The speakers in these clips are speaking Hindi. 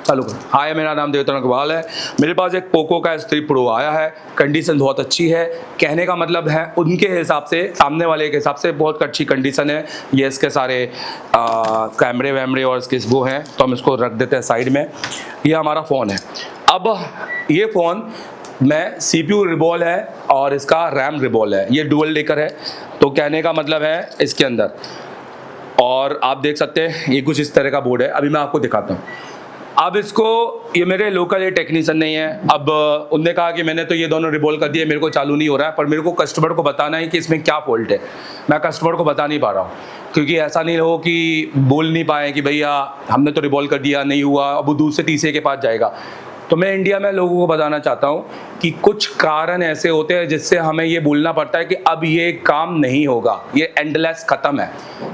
चालू कर। हाय, मेरा नाम देवतन अग्रवाल है। मेरे पास एक पोको का S3 Pro आया है। कंडीशन बहुत अच्छी है। कहने का मतलब है उनके हिसाब से, सामने वाले के हिसाब से बहुत अच्छी कंडीशन है। ये इसके सारे कैमरे वैमरे और इसके वो हैं, तो हम इसको रख देते हैं साइड में। ये हमारा फ़ोन है। अब ये फ़ोन में CPU रिबॉल है और इसका रैम रिबॉल है। ये डुअल डेकर है, तो कहने का मतलब है इसके अंदर, और आप देख सकते हैं ये कुछ इस तरह का बोर्ड है। अभी मैं आपको दिखाता हूँ। अब इसको, ये मेरे लोकल ये टेक्नीशियन नहीं है। अब उनने कहा कि मैंने तो ये दोनों रिबॉल कर दिए, मेरे को चालू नहीं हो रहा है, पर मेरे को कस्टमर को बताना है कि इसमें क्या फॉल्ट है। मैं कस्टमर को बता नहीं पा रहा हूँ, क्योंकि ऐसा नहीं हो कि बोल नहीं पाए कि भैया हमने तो रिबॉल कर दिया, नहीं हुआ, अब वो दूसरे तीसरे के पास जाएगा। तो मैं इंडिया में लोगों को बताना चाहता हूँ कि कुछ कारण ऐसे होते हैं जिससे हमें ये बोलना पड़ता है कि अब ये काम नहीं होगा, ये एंडलेस ख़त्म है।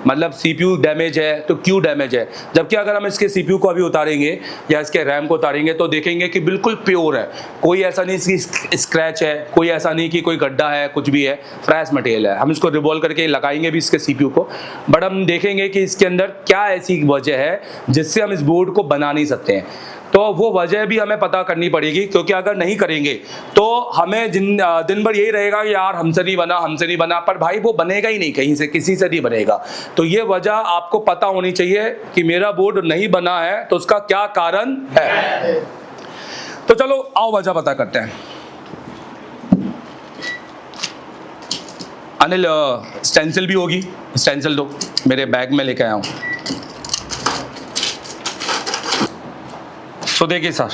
मतलब CPU डैमेज है तो क्यों डैमेज है, जबकि अगर हम इसके CPU को अभी उतारेंगे या इसके रैम को उतारेंगे तो देखेंगे कि बिल्कुल प्योर है। कोई ऐसा नहीं कि स्क्रैच है, कोई ऐसा नहीं कि कोई गड्ढा है, कुछ भी है, फ्रेश मटेरियल है। हम इसको रिवॉल्व करके लगाएंगे भी इसके CPU को, बट हम देखेंगे कि इसके अंदर क्या ऐसी वजह है जिससे हम इस बोर्ड को बना नहीं सकते हैं। तो वो वजह भी हमें पता करनी पड़ेगी, क्योंकि अगर नहीं करेंगे तो हमें दिन भर यही रहेगा कि यार हमसे नहीं बना, हमसे नहीं बना, पर भाई वो बनेगा ही नहीं, कहीं से किसी से नहीं बनेगा। तो ये वजह आपको पता होनी चाहिए कि मेरा बोर्ड नहीं बना है तो उसका क्या कारण है। तो चलो आओ वजह पता करते हैं। अनिल, स्टेंसिल भी होगी, स्टेंसिल दो, मेरे बैग में लेके आया हूँ। तो देखिए सर,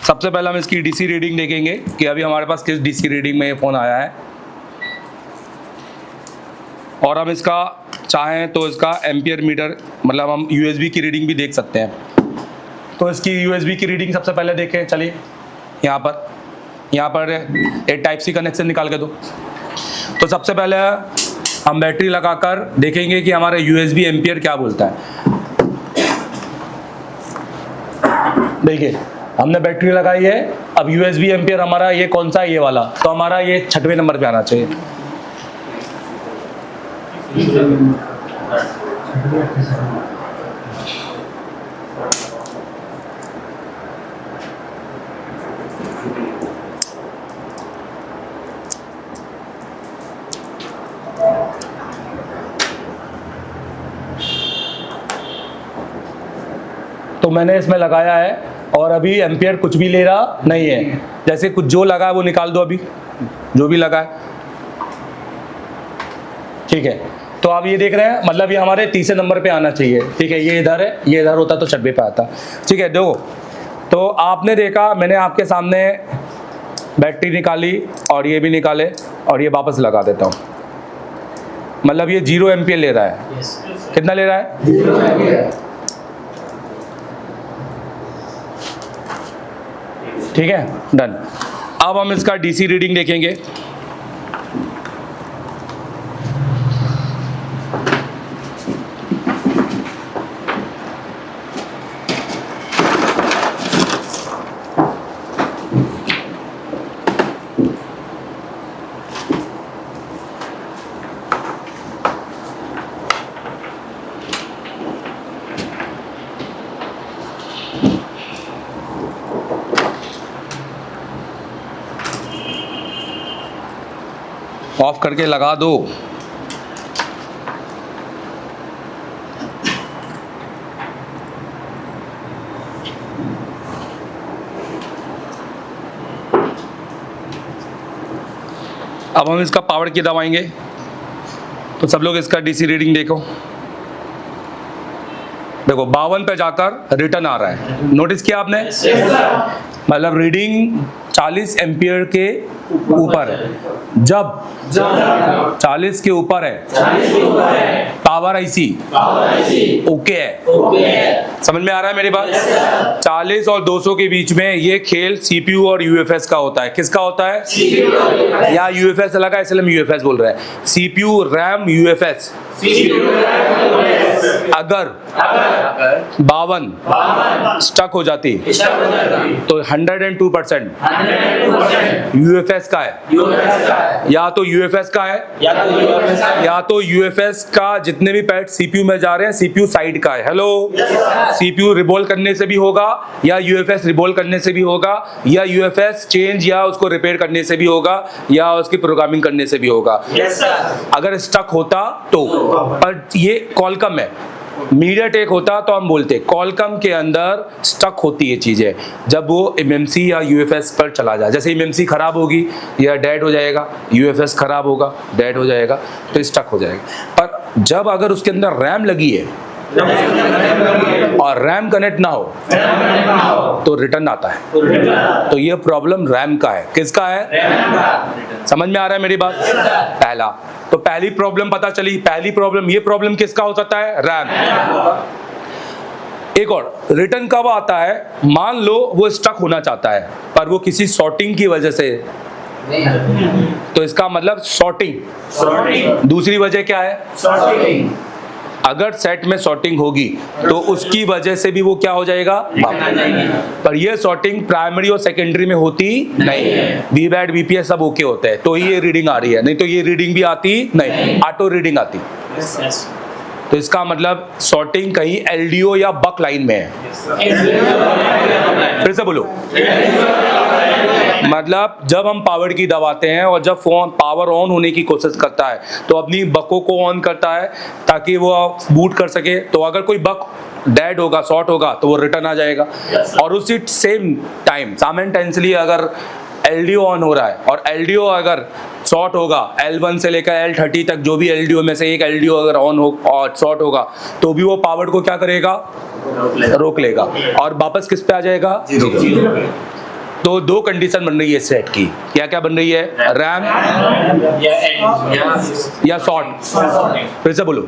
सबसे पहले हम इसकी DC रीडिंग देखेंगे कि अभी हमारे पास किस DC रीडिंग में ये फ़ोन आया है, और हम इसका चाहें तो इसका एम्पियर मीटर, मतलब हम USB की रीडिंग भी देख सकते हैं। तो इसकी USB की रीडिंग सबसे पहले देखें। चलिए यहाँ पर एक Type-C कनेक्शन निकाल के दो। तो सबसे पहले हम बैटरी लगाकर देखेंगे कि हमारा USB एम्पियर क्या बोलता है। देखिए हमने बैटरी लगाई है। अब USB एम्पियर हमारा ये कौन सा है, ये वाला, तो हमारा ये 6वें नंबर पे आना चाहिए। तो मैंने इसमें लगाया है और अभी एम्पियर कुछ भी ले रहा नहीं है। जैसे कुछ जो लगा है वो निकाल दो, अभी जो भी लगा है, ठीक है। तो आप ये देख रहे हैं, मतलब ये हमारे तीसरे नंबर पे आना चाहिए, ठीक है। ये इधर है, ये इधर होता तो 6वें पे आता, ठीक है। देखो, तो आपने देखा, मैंने आपके सामने बैटरी निकाली और ये भी निकाले और ये वापस लगा देता हूँ। मतलब ये 0 एम्पियर ले रहा है। कितना ले रहा है? 0 एम्पियर। ठीक है, डन। अब हम इसका DC रीडिंग देखेंगे। ऑफ करके लगा दो। अब हम इसका पावर की दबाएंगे तो सब लोग इसका DC रीडिंग देखो। देखो 52 पे जाकर रिटर्न आ रहा है। नोटिस किया आपने? मतलब रीडिंग 40 एम्पियर के ऊपर है। जब 40 के ऊपर है, पावर IC ओके है। समझ में आ रहा है मेरी बात? 40 और 200 के बीच में ये खेल CPU और UFS का होता है। किसका होता है? यहाँ UFS लगा, इसलिए हम UFS बोल रहे हैं। CPU, RAM, UFS। अगर 52 स्टक हो जाती तो 102% यूएफएस का है, या तो यूएफएस का है, या तो यूएफएस का जितने भी पैड सीपीयू में जा रहे हैं सीपीयू साइड का है। हेलो, सीपीयू रिबॉल्व करने से भी होगा, या यूएफएस रिबॉल्व करने से भी होगा, या यूएफएस चेंज या उसको रिपेयर करने से भी होगा, या उसकी प्रोग्रामिंग करने से भी होगा। अगर स्टक होता तो, पर ये कॉलकम है, मीडियाटेक होता तो हम बोलते कॉलकम के अंदर स्टक होती है चीजें जब वो एमएमसी या यूएफएस पर चला जाए। जैसे एमएमसी खराब होगी या डेड हो जाएगा, यूएफएस खराब होगा डेड हो जाएगा, तो स्टक हो जाएगा। पर जब अगर उसके अंदर रैम लगी है और रैम कनेक्ट ना हो तो रिटर्न आता है। तो ये प्रॉब्लम रैम का है। किसका है? समझ में आ रहा है मेरी बात? पहला, तो पहली प्रॉब्लम पता चली। पहली प्रॉब्लम, ये प्रॉब्लम किसका हो सकता है? रैम। एक और, रिटर्न कब आता है? मान लो वो स्टक होना चाहता है पर वो किसी सॉर्टिंग की वजह से, तो इसका मतलब सॉर्टिंग। दूसरी वजह क्या है? अगर सेट में सॉर्टिंग होगी तो उसकी वजह से भी वो क्या हो जाएगा? पर ये सॉर्टिंग प्राइमरी और सेकेंडरी में होती नहीं है। वीबैट वीपीएस सब ओके होते हैं, तो ही ये रीडिंग आ रही है, नहीं तो ये रीडिंग भी आती नहीं, ऑटो रीडिंग आती। तो इसका मतलब सॉर्टिंग कहीं एलडीओ या बक लाइन में है। फिर से बोलो, मतलब जब हम पावर की दबाते हैं और जब फोन पावर ऑन होने की कोशिश करता है तो अपनी बकों को ऑन करता है ताकि वो बूट कर सके। तो अगर कोई बक डेड होगा, शॉर्ट होगा, तो वो रिटर्न आ जाएगा। और उसी सेम टाइम साइमल्टेनियसली अगर एलडीओ ऑन हो रहा है और एलडीओ अगर शॉर्ट होगा, L1 से लेकर L30 तक जो भी एलडीओ में से एक एलडीओ अगर ऑन हो और शॉर्ट होगा तो भी वो पावर को क्या करेगा? रोक लेगा और वापस किस पे आ जाएगा? तो दो कंडीशन बन रही है सेट की। क्या क्या बन रही है? रैम या शॉर्ट। फिर से बोलो।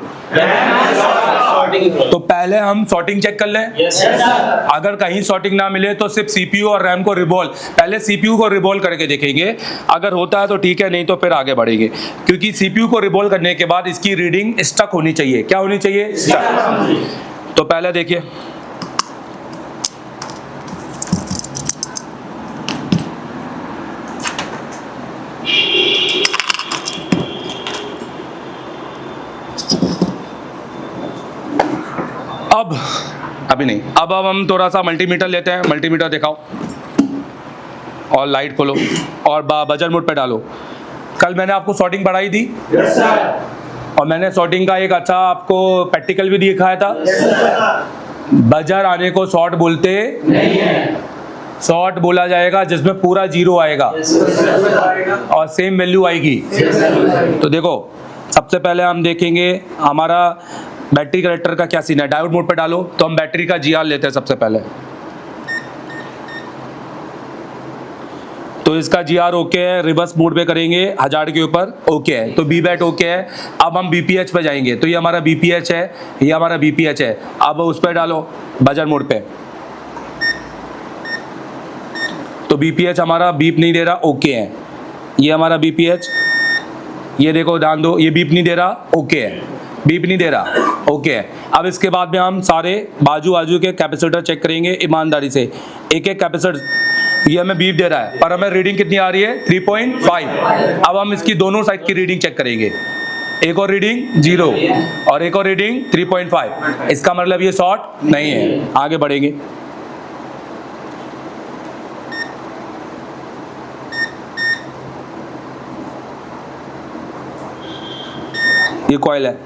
तो पहले हम सॉर्टिंग चेक कर लें। अगर कहीं सॉर्टिंग ना मिले तो सिर्फ सीपीयू और रैम को रिवॉल्व, पहले सीपीयू को रिवॉल्व करके देखेंगे। अगर होता है तो ठीक है, नहीं तो फिर आगे बढ़ेंगे। क्योंकि सीपीयू को रिवॉल्व करने के बाद इसकी रीडिंग स्टक होनी चाहिए। क्या होनी चाहिए? स्टक। तो पहले देखिए, अभी नहीं, अब हम थोड़ा सा मल्टीमीटर लेते हैं। मल्टीमीटर दिखाओ और लाइट खोलो और बजर मोड पे डालो। कल मैंने आपको सॉर्टिंग पढ़ाई थी। Yes sir. और मैंने सॉर्टिंग का एक अच्छा आपको प्रैक्टिकल भी दिखाया था। Yes sir. बजर आने को शॉर्ट बोलते नहीं है, शॉर्ट बोला जाएगा जिसमें पूरा जीरो आएगा और सेम वैल्यू आएगी। तो देखो, सबसे पहले हम देखेंगे हमारा बैटरी कनेक्टर का क्या सीन है। डायोड मोड पे डालो तो हम बैटरी का जीआर लेते हैं सबसे पहले। तो इसका जीआर ओके है, रिवर्स मोड पे करेंगे 1000 के ऊपर, ओके है। तो बीबैट ओके है। अब हम बीपीएच पे जाएंगे, तो ये हमारा बीपीएच है, ये हमारा बीपीएच है। अब उस पर डालो बजर मोड पे, तो बीपीएच हमारा बीप नहीं दे रहा, ओके है। ये हमारा बीपीएच, ये देखो ध्यान दो, ये बीप नहीं दे रहा, ओके है। बीप नहीं दे रहा, ओके है। अब इसके बाद में हम सारे बाजू बाजू के कैपेसिटर चेक करेंगे ईमानदारी से। एक एक कैपेसिटर, ये हमें बीप दे रहा है पर हमें रीडिंग कितनी आ रही है? 3.5। अब हम इसकी दोनों साइड की रीडिंग चेक करेंगे। एक और रीडिंग 0 और एक और रीडिंग 3.5। इसका मतलब ये शॉर्ट नहीं है। आगे बढ़ेंगे, ये कॉइल है।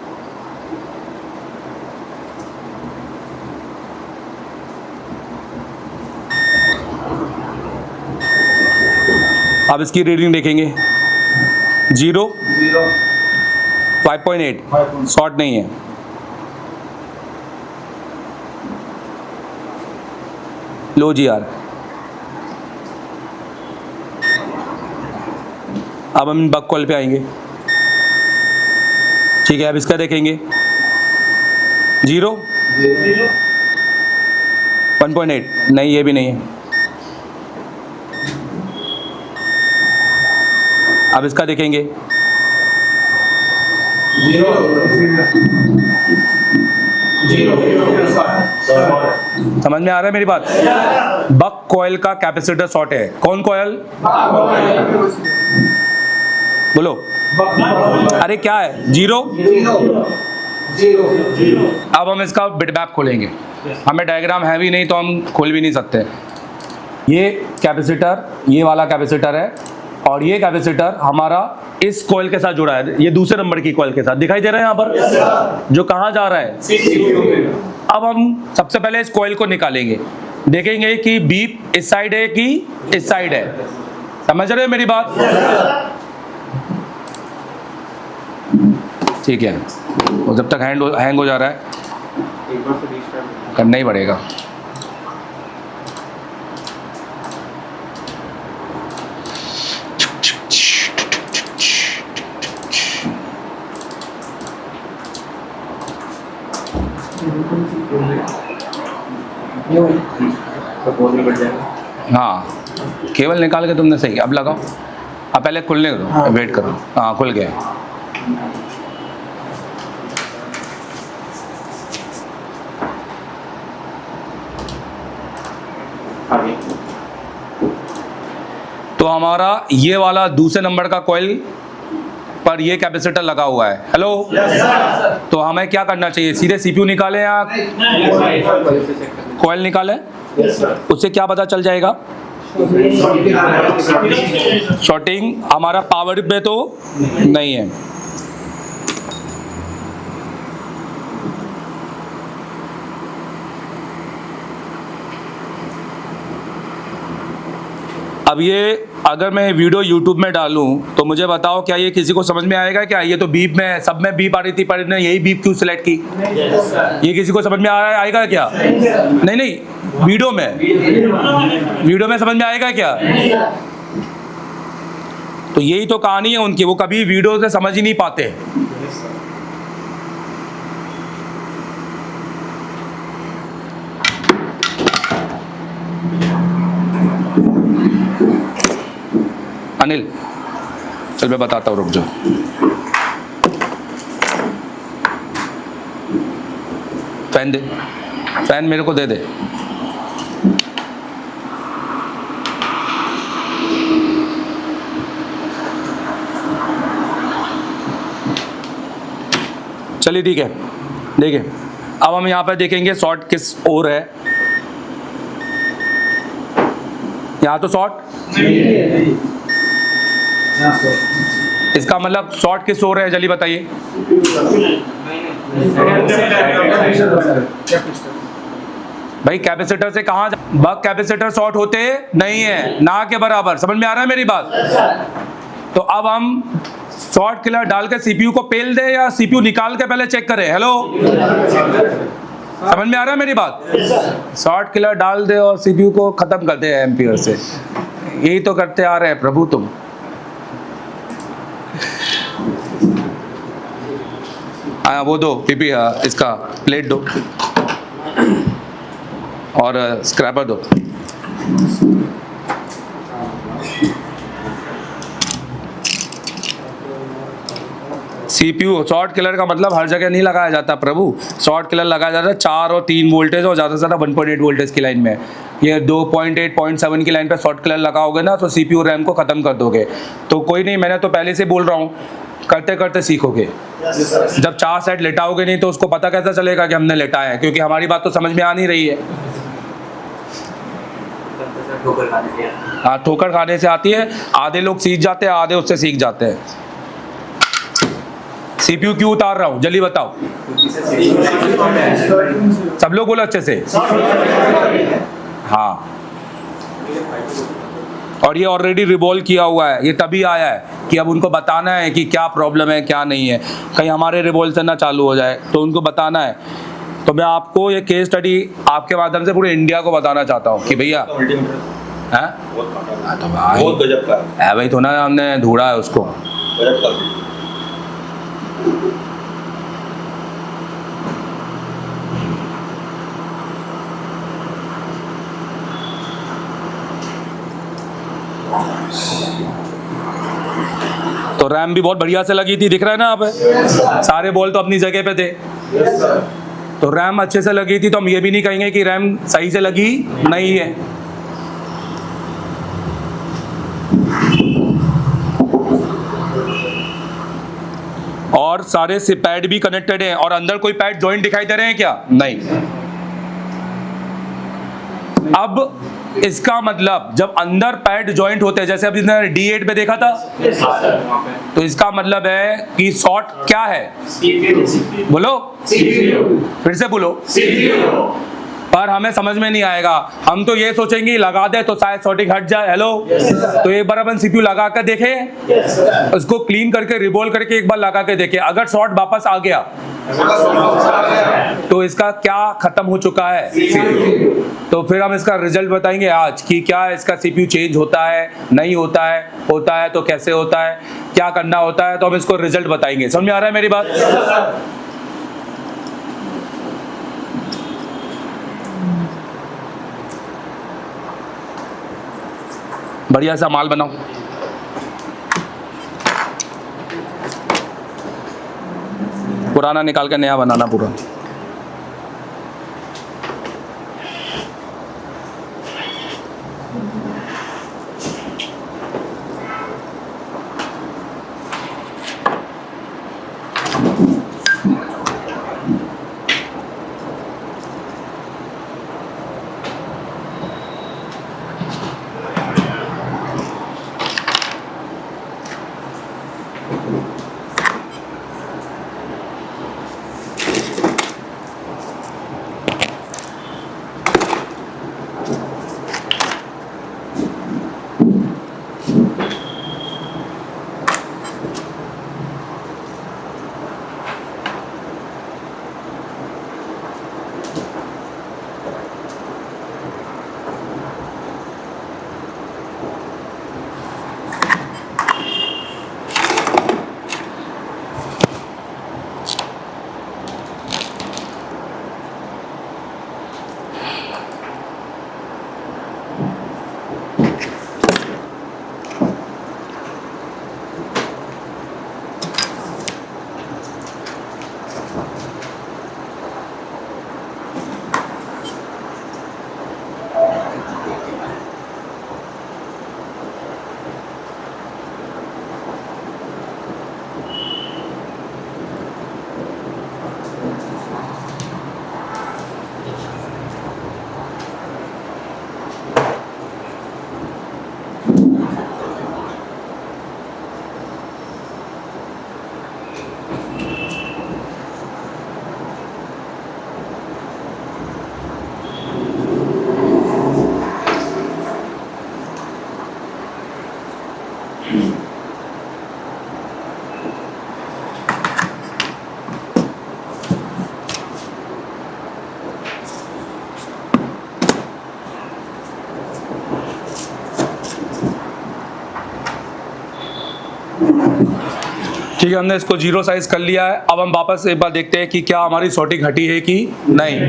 अब इसकी रीडिंग देखेंगे, 0 5.8, शॉर्ट नहीं है। लो जी यार। अब हम बक कॉल पे आएंगे, ठीक है। अब इसका देखेंगे, 0 1.8, नहीं ये भी नहीं है। अब इसका देखेंगे, 0 समझ में आ रहा है मेरी बात? बक कॉइल का कैपेसिटर शॉर्ट है। कौन कॉइल? बोलो। अरे क्या है? जीरो। अब हम इसका बिटमैप खोलेंगे। हमें डायग्राम है भी नहीं तो हम खोल भी नहीं सकते। ये कैपेसिटर, ये वाला कैपेसिटर है और ये कैपेसिटर हमारा इस कॉइल के साथ जुड़ा है, ये दूसरे नंबर की कॉइल के साथ। दिखाई दे रहा है यहाँ पर? जो कहाँ जा रहा है? अब हम सबसे पहले इस कॉइल को निकालेंगे, देखेंगे कि बीप इस साइड है कि इस साइड है। समझ रहे हो मेरी बात? ठीक है। और जब तक हैंग हो जा रहा है करना ही पड़ेगा। हाँ, केबल निकाल के तुमने सही। अब लगाओ। अब पहले खुलने दो, वेट करो। हाँ, खुल गया। तो हमारा ये वाला दूसरे नंबर का कॉइल पर ये कैपेसिटर लगा हुआ है। हेलो। तो हमें क्या करना चाहिए? सीधे सीपीयू निकालें या कॉइल निकालें? उससे क्या पता चल जाएगा? शॉर्टिंग हमारा पावर पे तो नहीं है। अब ये अगर मैं वीडियो यूट्यूब में डालूं तो मुझे बताओ, क्या ये किसी को समझ में आएगा? क्या ये तो बीप में सब में बीप आ रही थी, पर ने यही बीप क्यों सिलेक्ट की? ये किसी को समझ में आएगा क्या? नहीं, वीडियो में समझ में आएगा क्या? तो यही तो कहानी है उनकी, वो कभी वीडियो से समझ ही नहीं पाते। अनिल, चल मैं बताता हूँ, रुक जाओ। फैन दे, फैन मेरे को दे दे। चलिए ठीक है, देखिए अब हम यहाँ पे देखेंगे शॉर्ट किस ओर है। यहाँ तो शॉर्ट, इसका मतलब शॉर्ट किस ओर है? जल्दी बताइए। भाई कैपेसिटर से कहाँ बक कैपेसिटर शॉर्ट होते नहीं है, ना के बराबर। समझ में आ रहा है मेरी बात? तो अब हम शॉर्ट किलर डाल के सीपीयू को पेल दे या सीपीयू निकाल के पहले चेक करें? हेलो, समझ में आ रहा है मेरी बात? शॉर्ट किलर डाल दे और सीपीयू को खत्म कर दे एम्पियर से। यही तो करते आ रहे हैं प्रभु तुम। वो दो पीपी, इसका प्लेट दो और स्क्रैपर दो। सीपीयू शॉर्ट किलर का मतलब हर जगह नहीं लगाया जाता प्रभु। शॉर्ट किलर लगाया जाता है 4 और 3 वोल्टेज और ज़्यादा से ज़्यादा 1.8 वोल्टेज की लाइन में। ये 2.8 0.7 की लाइन पे शॉर्ट किलर लगाओगे ना तो सीपीयू रैम को ख़त्म कर दोगे। तो कोई नहीं, मैंने तो पहले से बोल रहा हूँ, करते करते सीखोगे। जब 4 सेट लेटाओगे नहीं तो उसको पता कैसे चलेगा कि हमने लेटाया है? क्योंकि हमारी बात तो समझ में आ नहीं रही है। हाँ, ठोकर खाने से आती है। आधे लोग सीख जाते हैं, आधे उससे सीख जाते हैं। सीपीयू क्यों उतार रहा हूँ जल्दी बताओ? सब लोग बोलो अच्छे से। हाँ, और ये ऑलरेडी रिवॉल्व किया हुआ है, ये तभी आया है कि अब उनको बताना है कि क्या प्रॉब्लम है क्या नहीं है, कहीं हमारे रिवॉल्व ना चालू हो जाए, तो उनको बताना है। तो मैं आपको ये केस स्टडी आपके माध्यम से पूरे इंडिया को बताना चाहता हूँ कि भैया है तो भाई तो ना हमने ढूंढा है उसको। तो रैम भी बहुत बढ़िया से लगी थी, दिख रहा है ना आप? सारे बॉल तो अपनी जगह पे थे। तो रैम अच्छे से लगी थी तो हम ये भी नहीं कहेंगे कि रैम सही से लगी नहीं है। और सारे से पैड भी कनेक्टेड हैं और अंदर कोई पैड जॉइंट दिखाई दे रहे हैं क्या? नहीं। अब इसका मतलब जब अंदर पैड जॉइंट होते हैं, जैसे अभी D8 पे देखा था, तो इसका मतलब है कि शॉर्ट क्या है? बोलो, फिर से बोलो। पर हमें समझ में नहीं आएगा, हम तो ये सोचेंगे लगा दे तो शायद शॉर्टिंग हट जाए। हेलो, तो एक बार अपन CPU लगा कर देखें, उसको क्लीन करके रिवॉल्व करके एक बार लगा के देखें, अगर शॉर्ट वापस आ गया तो इसका क्या खत्म हो चुका है? तो फिर हम इसका रिजल्ट बताएंगे आज कि क्या इसका CPU चेंज होता है, नहीं होता है, होता है तो कैसे होता है, क्या करना होता है, तो हम इसको रिजल्ट बताएंगे। समझ में आ रहा है मेरी बात? बढ़िया सा माल बनाओ। पुराना निकाल के नया बनाना पूरा। ठीक है, हमने इसको जीरो साइज कर लिया है। अब हम वापस एक बार देखते हैं कि क्या हमारी शॉर्टिंग हटी है कि नहीं।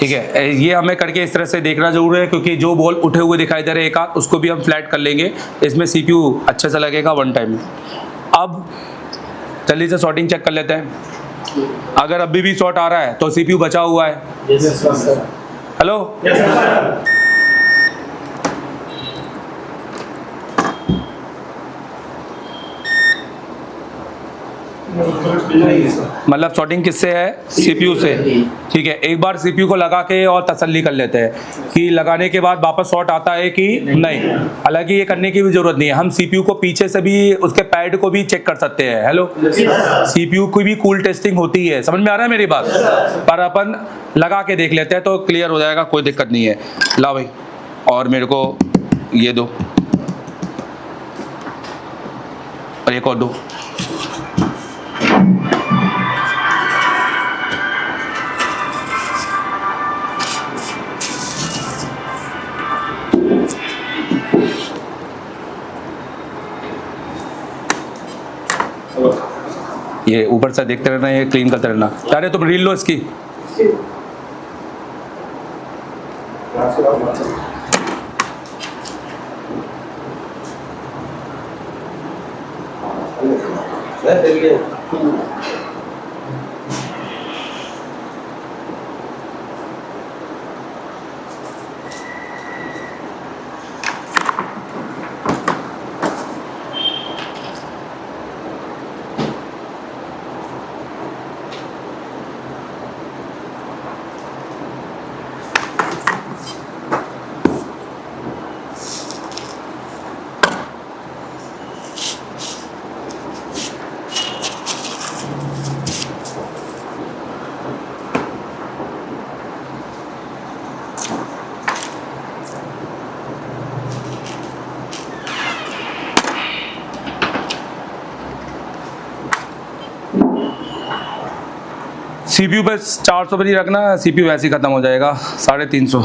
ठीक है, ये हमें करके इस तरह से देखना जरूर है, क्योंकि जो बॉल उठे हुए दिखाई दे रहे हैं एक आध, उसको भी हम फ्लैट कर लेंगे, इसमें CPU अच्छे से लगेगा वन टाइम में। अब जल्दी से शॉर्टिंग चेक कर लेते हैं। अगर अभी भी शॉर्ट आ रहा है तो CPU बचा हुआ है। हेलो, मतलब शॉर्टिंग किससे है? CPU से। ठीक है, एक बार CPU को लगा के और तसल्ली कर लेते हैं कि लगाने के बाद वापस शॉर्ट आता है कि नहीं। हालांकि ये करने की भी जरूरत नहीं है, हम CPU को पीछे से भी उसके पैड को भी चेक कर सकते हैं। हेलो, CPU की भी कूल टेस्टिंग होती है। समझ में आ रहा है मेरी बात? पर अपन लगा के देख लेते हैं तो क्लियर हो जाएगा, कोई दिक्कत नहीं है। ला भाई, और मेरे को ये दो और एक और दो। ये ऊपर से देखते रहना, ये क्लीन करते रहना। अरे तुम रील लो इसकी। CPU पे 400 पर ही रखना, CPU वैसे ही ख़त्म हो जाएगा 350।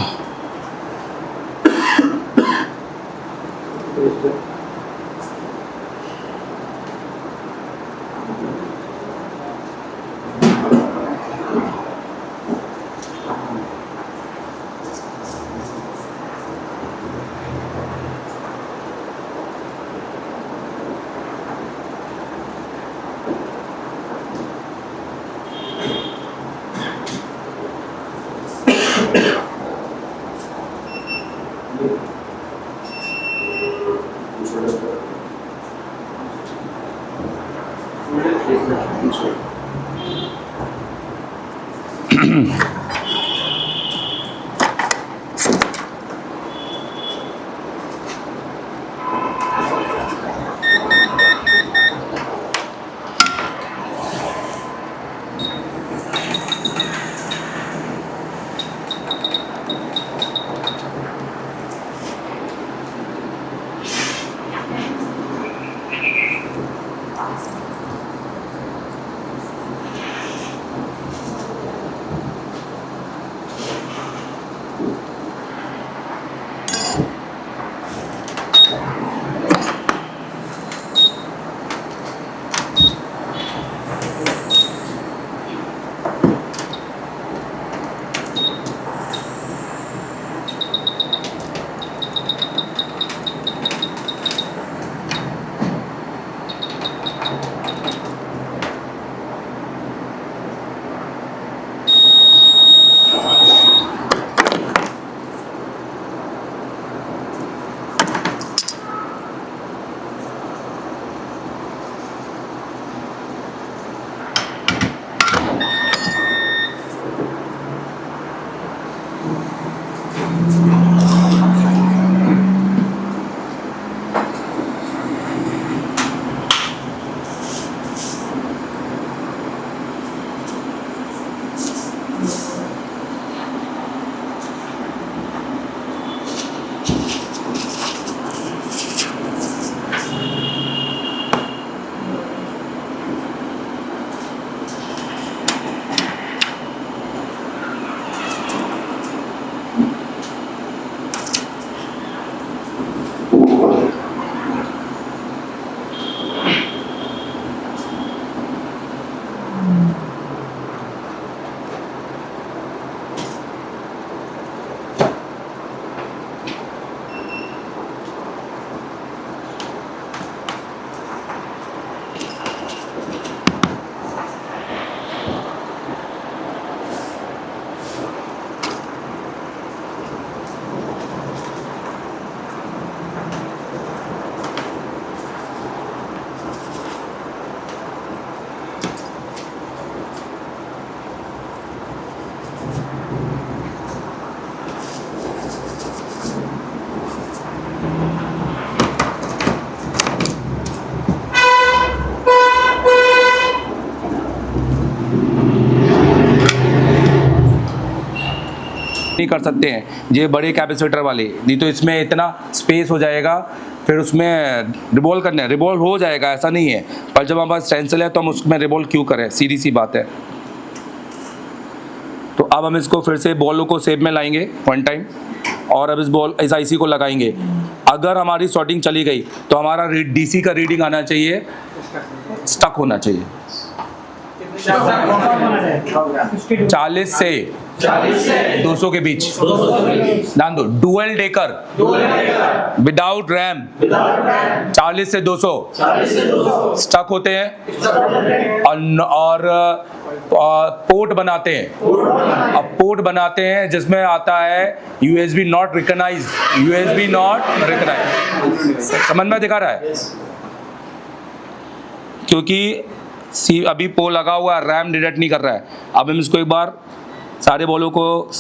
नहीं कर सकते हैं ये बड़े कैपेसिटर वाले, नहीं तो इसमें इतना स्पेस हो जाएगा, फिर उसमें रिवॉल्व हो जाएगा, ऐसा नहीं है। पर जब हमारे पास स्टेंसिल है तो हम उसमें रिवॉल्व क्यों करें, सीधी सी बात है। तो अब हम इसको फिर से बॉल को शेप में लाएंगे वन टाइम, और अब इस आईसी को लगाएंगे। अगर हमारी शॉर्टिंग चली गई तो हमारा डीसी का रीडिंग आना चाहिए, स्टक होना चाहिए। 40 से 200 के बीच। ध्यान दो, डुअल डेकर विदाउट रैम 40 से 200 स्टक होते हैं और पोर्ट बनाते हैं। अब पोर्ट बनाते हैं जिसमें आता है USB not recognised, USB not recognised. समझ में दिखा रहा है? क्योंकि अभी पोल लगा हुआ है, रैम डिटेक्ट नहीं कर रहा है। अब हम इसको एक बार सारे बॉलों को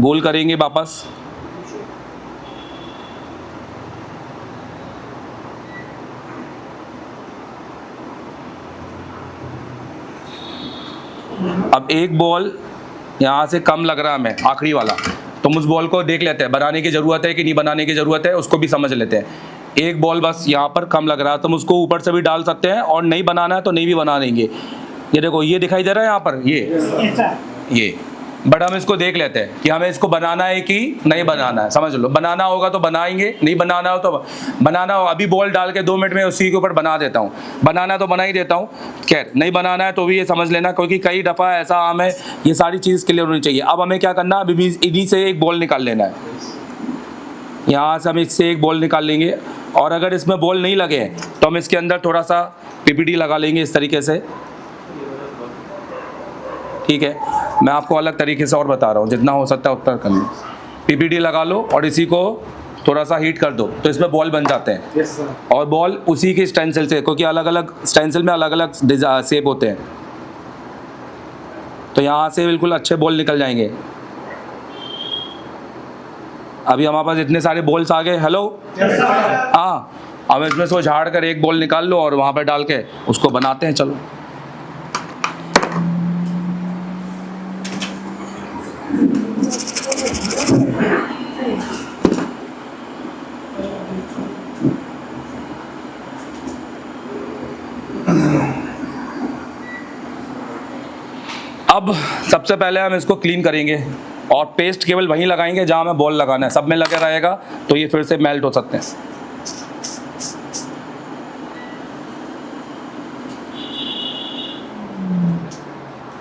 गोल करेंगे वापस। अब एक बॉल यहाँ से कम लग रहा है हमें, आखिरी वाला, तो उस बॉल को देख लेते हैं बनाने की ज़रूरत है कि नहीं बनाने की ज़रूरत है, उसको भी समझ लेते हैं। एक बॉल बस यहाँ पर कम लग रहा है तो हम उसको ऊपर से भी डाल सकते हैं, और नहीं बनाना है तो नहीं भी बना देंगे। ये देखो, ये दिखाई दे रहा है यहाँ पर, ये बट हम इसको देख लेते हैं कि हमें इसको बनाना है कि नहीं बनाना है। समझ लो, बनाना होगा तो बनाएंगे, नहीं बनाना हो तो बनाना हो। अभी बॉल डाल के 2 मिनट में उसी के ऊपर बना देता हूँ, बनाना तो बना ही देता हूँ। खैर, नहीं बनाना है तो भी ये समझ लेना, क्योंकि कई दफ़ा ऐसा हमें ये सारी चीज़ क्लियर होनी चाहिए। अब हमें क्या करना है, अभी इन्हीं से एक बॉल निकाल लेना है। यहाँ से हम इससे एक बॉल निकाल लेंगे, और अगर इसमें बॉल नहीं लगे तो हम इसके अंदर थोड़ा सा PPT लगा लेंगे इस तरीके से। ठीक है, मैं आपको अलग तरीके से और बता रहा हूँ, जितना हो सकता है उतना कर लो। PPT लगा लो और इसी को थोड़ा सा हीट कर दो तो इसमें बॉल बन जाते हैं। Yes, sir. और बॉल उसी के स्टेंसिल से, क्योंकि अलग अलग स्टेंसिल में अलग अलग शेप होते हैं, तो यहाँ से बिल्कुल अच्छे बॉल निकल जाएंगे। अभी हमारे पास इतने सारे बॉल्स आ गए। हेलो, हाँ, अब इसमें से झाड़ कर एक बॉल निकाल लो और वहाँ पर डाल के उसको बनाते हैं। चलो, अब सबसे पहले हम इसको क्लीन करेंगे और पेस्ट केवल वहीं लगाएंगे जहां हमें बॉल लगाना है। सब में लगे रहेगा तो ये फिर से मेल्ट हो सकते हैं।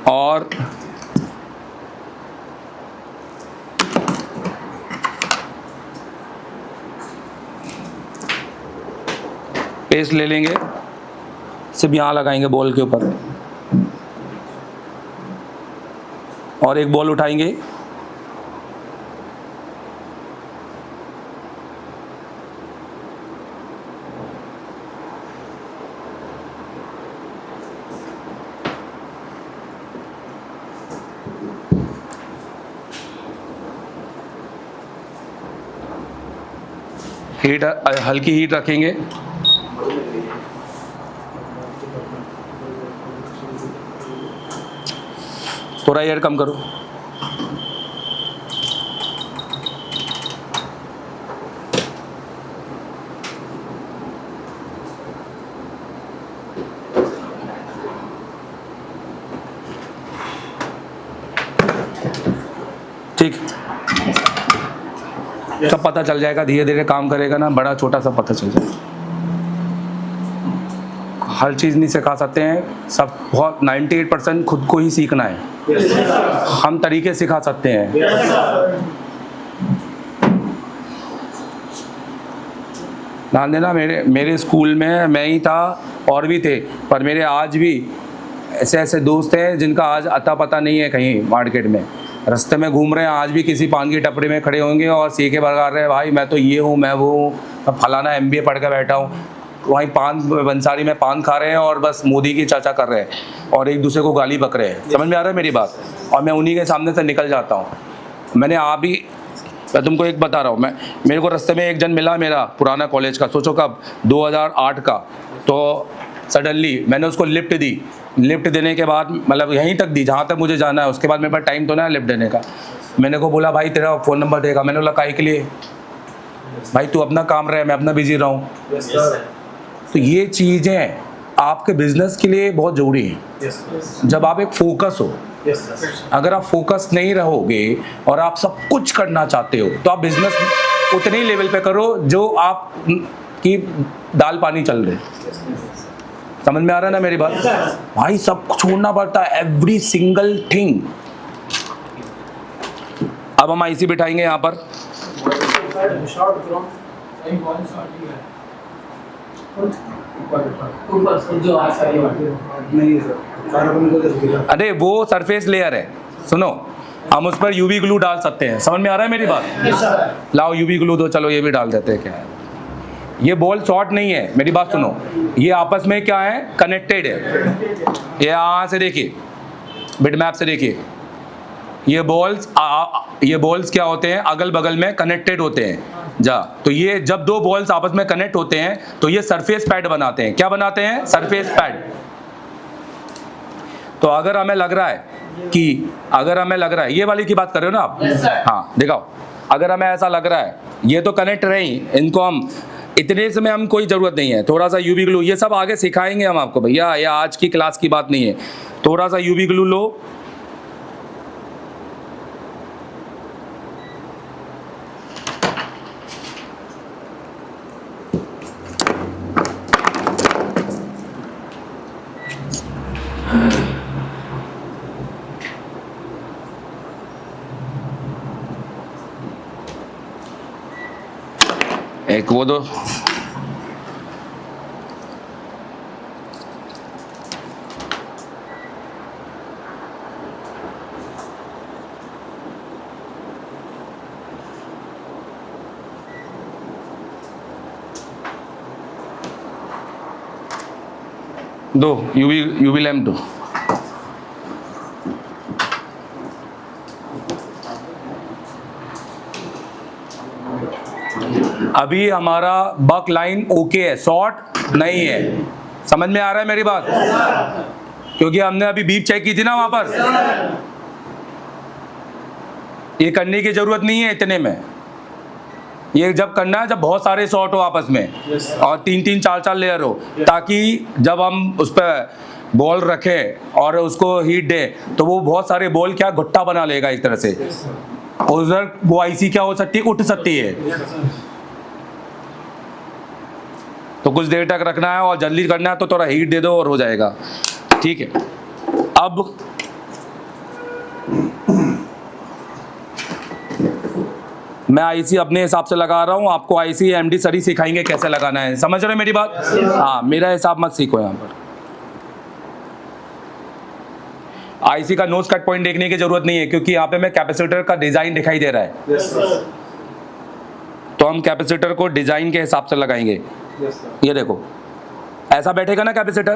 और पेस्ट ले लेंगे, सिर्फ यहाँ लगाएंगे बॉल के ऊपर, और एक बॉल उठाएंगे, हीट हल्की हीट रखेंगे। थोड़ा एयर कम करो। ठीक, सब पता चल जाएगा, धीरे धीरे काम करेगा ना, बड़ा छोटा सब पता चल जाएगा। हर चीज़ नहीं सिखा सकते हैं, सब बहुत 98% खुद को ही सीखना है। हम तरीके सिखा सकते हैं। ध्यान देना, मेरे स्कूल में मैं ही था और भी थे, पर मेरे आज भी ऐसे ऐसे दोस्त हैं जिनका आज अता पता नहीं है कहीं मार्केट में, रास्ते में घूम रहे हैं, आज भी किसी पान की टपरी में खड़े होंगे और सीखे बगा रहे हैं, भाई मैं तो ये हूँ, मैं वो हूँ, फलाना MBA पढ़ के बैठा हूँ। वहीं पान बंसारी में पान खा रहे हैं और बस मोदी की चाचा कर रहे हैं और एक दूसरे को गाली बक रहे हैं। समझ में आ रहा है मेरी बात? और मैं उन्हीं के सामने से निकल जाता हूँ। मैं तुमको एक बता रहा हूँ, मेरे को रास्ते में एक जन मिला, मेरा पुराना कॉलेज का, सोचो कब, 2008 का। तो सडनली मैंने उसको लिफ्ट दी। लिफ्ट देने के बाद मतलब यहीं तक दी जहाँ तक मुझे जाना है, उसके बाद मेरे पास टाइम तो ना लिफ्ट देने का। मैंने को बोला, भाई तेरा फ़ोन नंबर देगा। मैंने बोला काहे के लिए? भाई तू अपना काम रहे, मैं अपना बिजी रहूँ। तो ये चीज़ें आपके बिजनेस के लिए बहुत ज़रूरी है। जब आप एक फोकस हो, अगर आप फोकस नहीं रहोगे और आप सब कुछ करना चाहते हो तो आप बिजनेस उतने ही लेवल पे करो जो आप की दाल पानी चल रहे। समझ में आ रहा है ना मेरी बात? भाई सब छोड़ना पड़ता है, एवरी सिंगल थिंग। अब हम आईसी बिठाएंगे यहाँ पर। अरे वो सरफेस लेयर है, सुनो, हम उस पर यूवी ग्लू डाल सकते हैं। समझ में आ रहा है मेरी बात? लाओ यूवी ग्लू दो, चलो ये भी डाल देते हैं। क्या है ये बॉल शॉर्ट नहीं है, मेरी बात सुनो, ये आपस में क्या है, कनेक्टेड है। ये यहाँ से देखिए, बिटमैप से देखिए, ये बॉल्स क्या होते हैं, अगल बगल में कनेक्टेड होते हैं। तो ये जब दो बॉल्स आपस में कनेक्ट होते हैं तो ये सरफेस पैड बनाते हैं। क्या बनाते हैं? Surface pad. तो अगर हमें लग रहा है ये वाली की बात कर रहे हो ना आप? हाँ दिखाओ, अगर हमें ऐसा लग रहा है ये तो कनेक्ट रही, इनको हम इतने से में हम कोई ज़रूरत नहीं है, थोड़ा सा यूवी ग्लू, ये सब आगे सिखाएंगे हम आपको भैया, ये आज की क्लास की बात नहीं है। थोड़ा सा यूवी ग्लू लो, एक वो दो, यूवी लैम्प दो। अभी हमारा बक लाइन ओके है, शॉर्ट नहीं है। समझ में आ रहा है मेरी बात? क्योंकि हमने अभी बीप चेक की थी ना वहां पर, ये करने की जरूरत नहीं है इतने में। ये जब करना है जब बहुत सारे शॉट हो आपस में, और 3-3 4-4 लेयर हो, ताकि जब हम उस पर बॉल रखें और उसको हीट दें तो वो बहुत सारे बॉल क्या घुट्टा बना लेगा एक तरह से, उधर वो आईसी क्या हो सकती है, उठ सकती है। तो कुछ देर तक रखना है और जल्दी करना है तो थोड़ा हीट दे दो और हो जाएगा, ठीक है। अब मैं आईसी अपने हिसाब से लगा रहा हूँ, आपको आईसी एमडी सर ही सिखाएंगे कैसे लगाना है। समझ रहे हो मेरी बात? हाँ, मेरा हिसाब मत सीखो। यहाँ पर आईसी का नोज कट पॉइंट देखने की जरूरत नहीं है, क्योंकि यहाँ पे मैं कैपेसिटर का डिजाइन दिखाई दे रहा है। तो हम कैपेसिटर को डिजाइन के हिसाब से लगाएंगे। ये देखो ऐसा बैठेगा ना कैपेसिटर,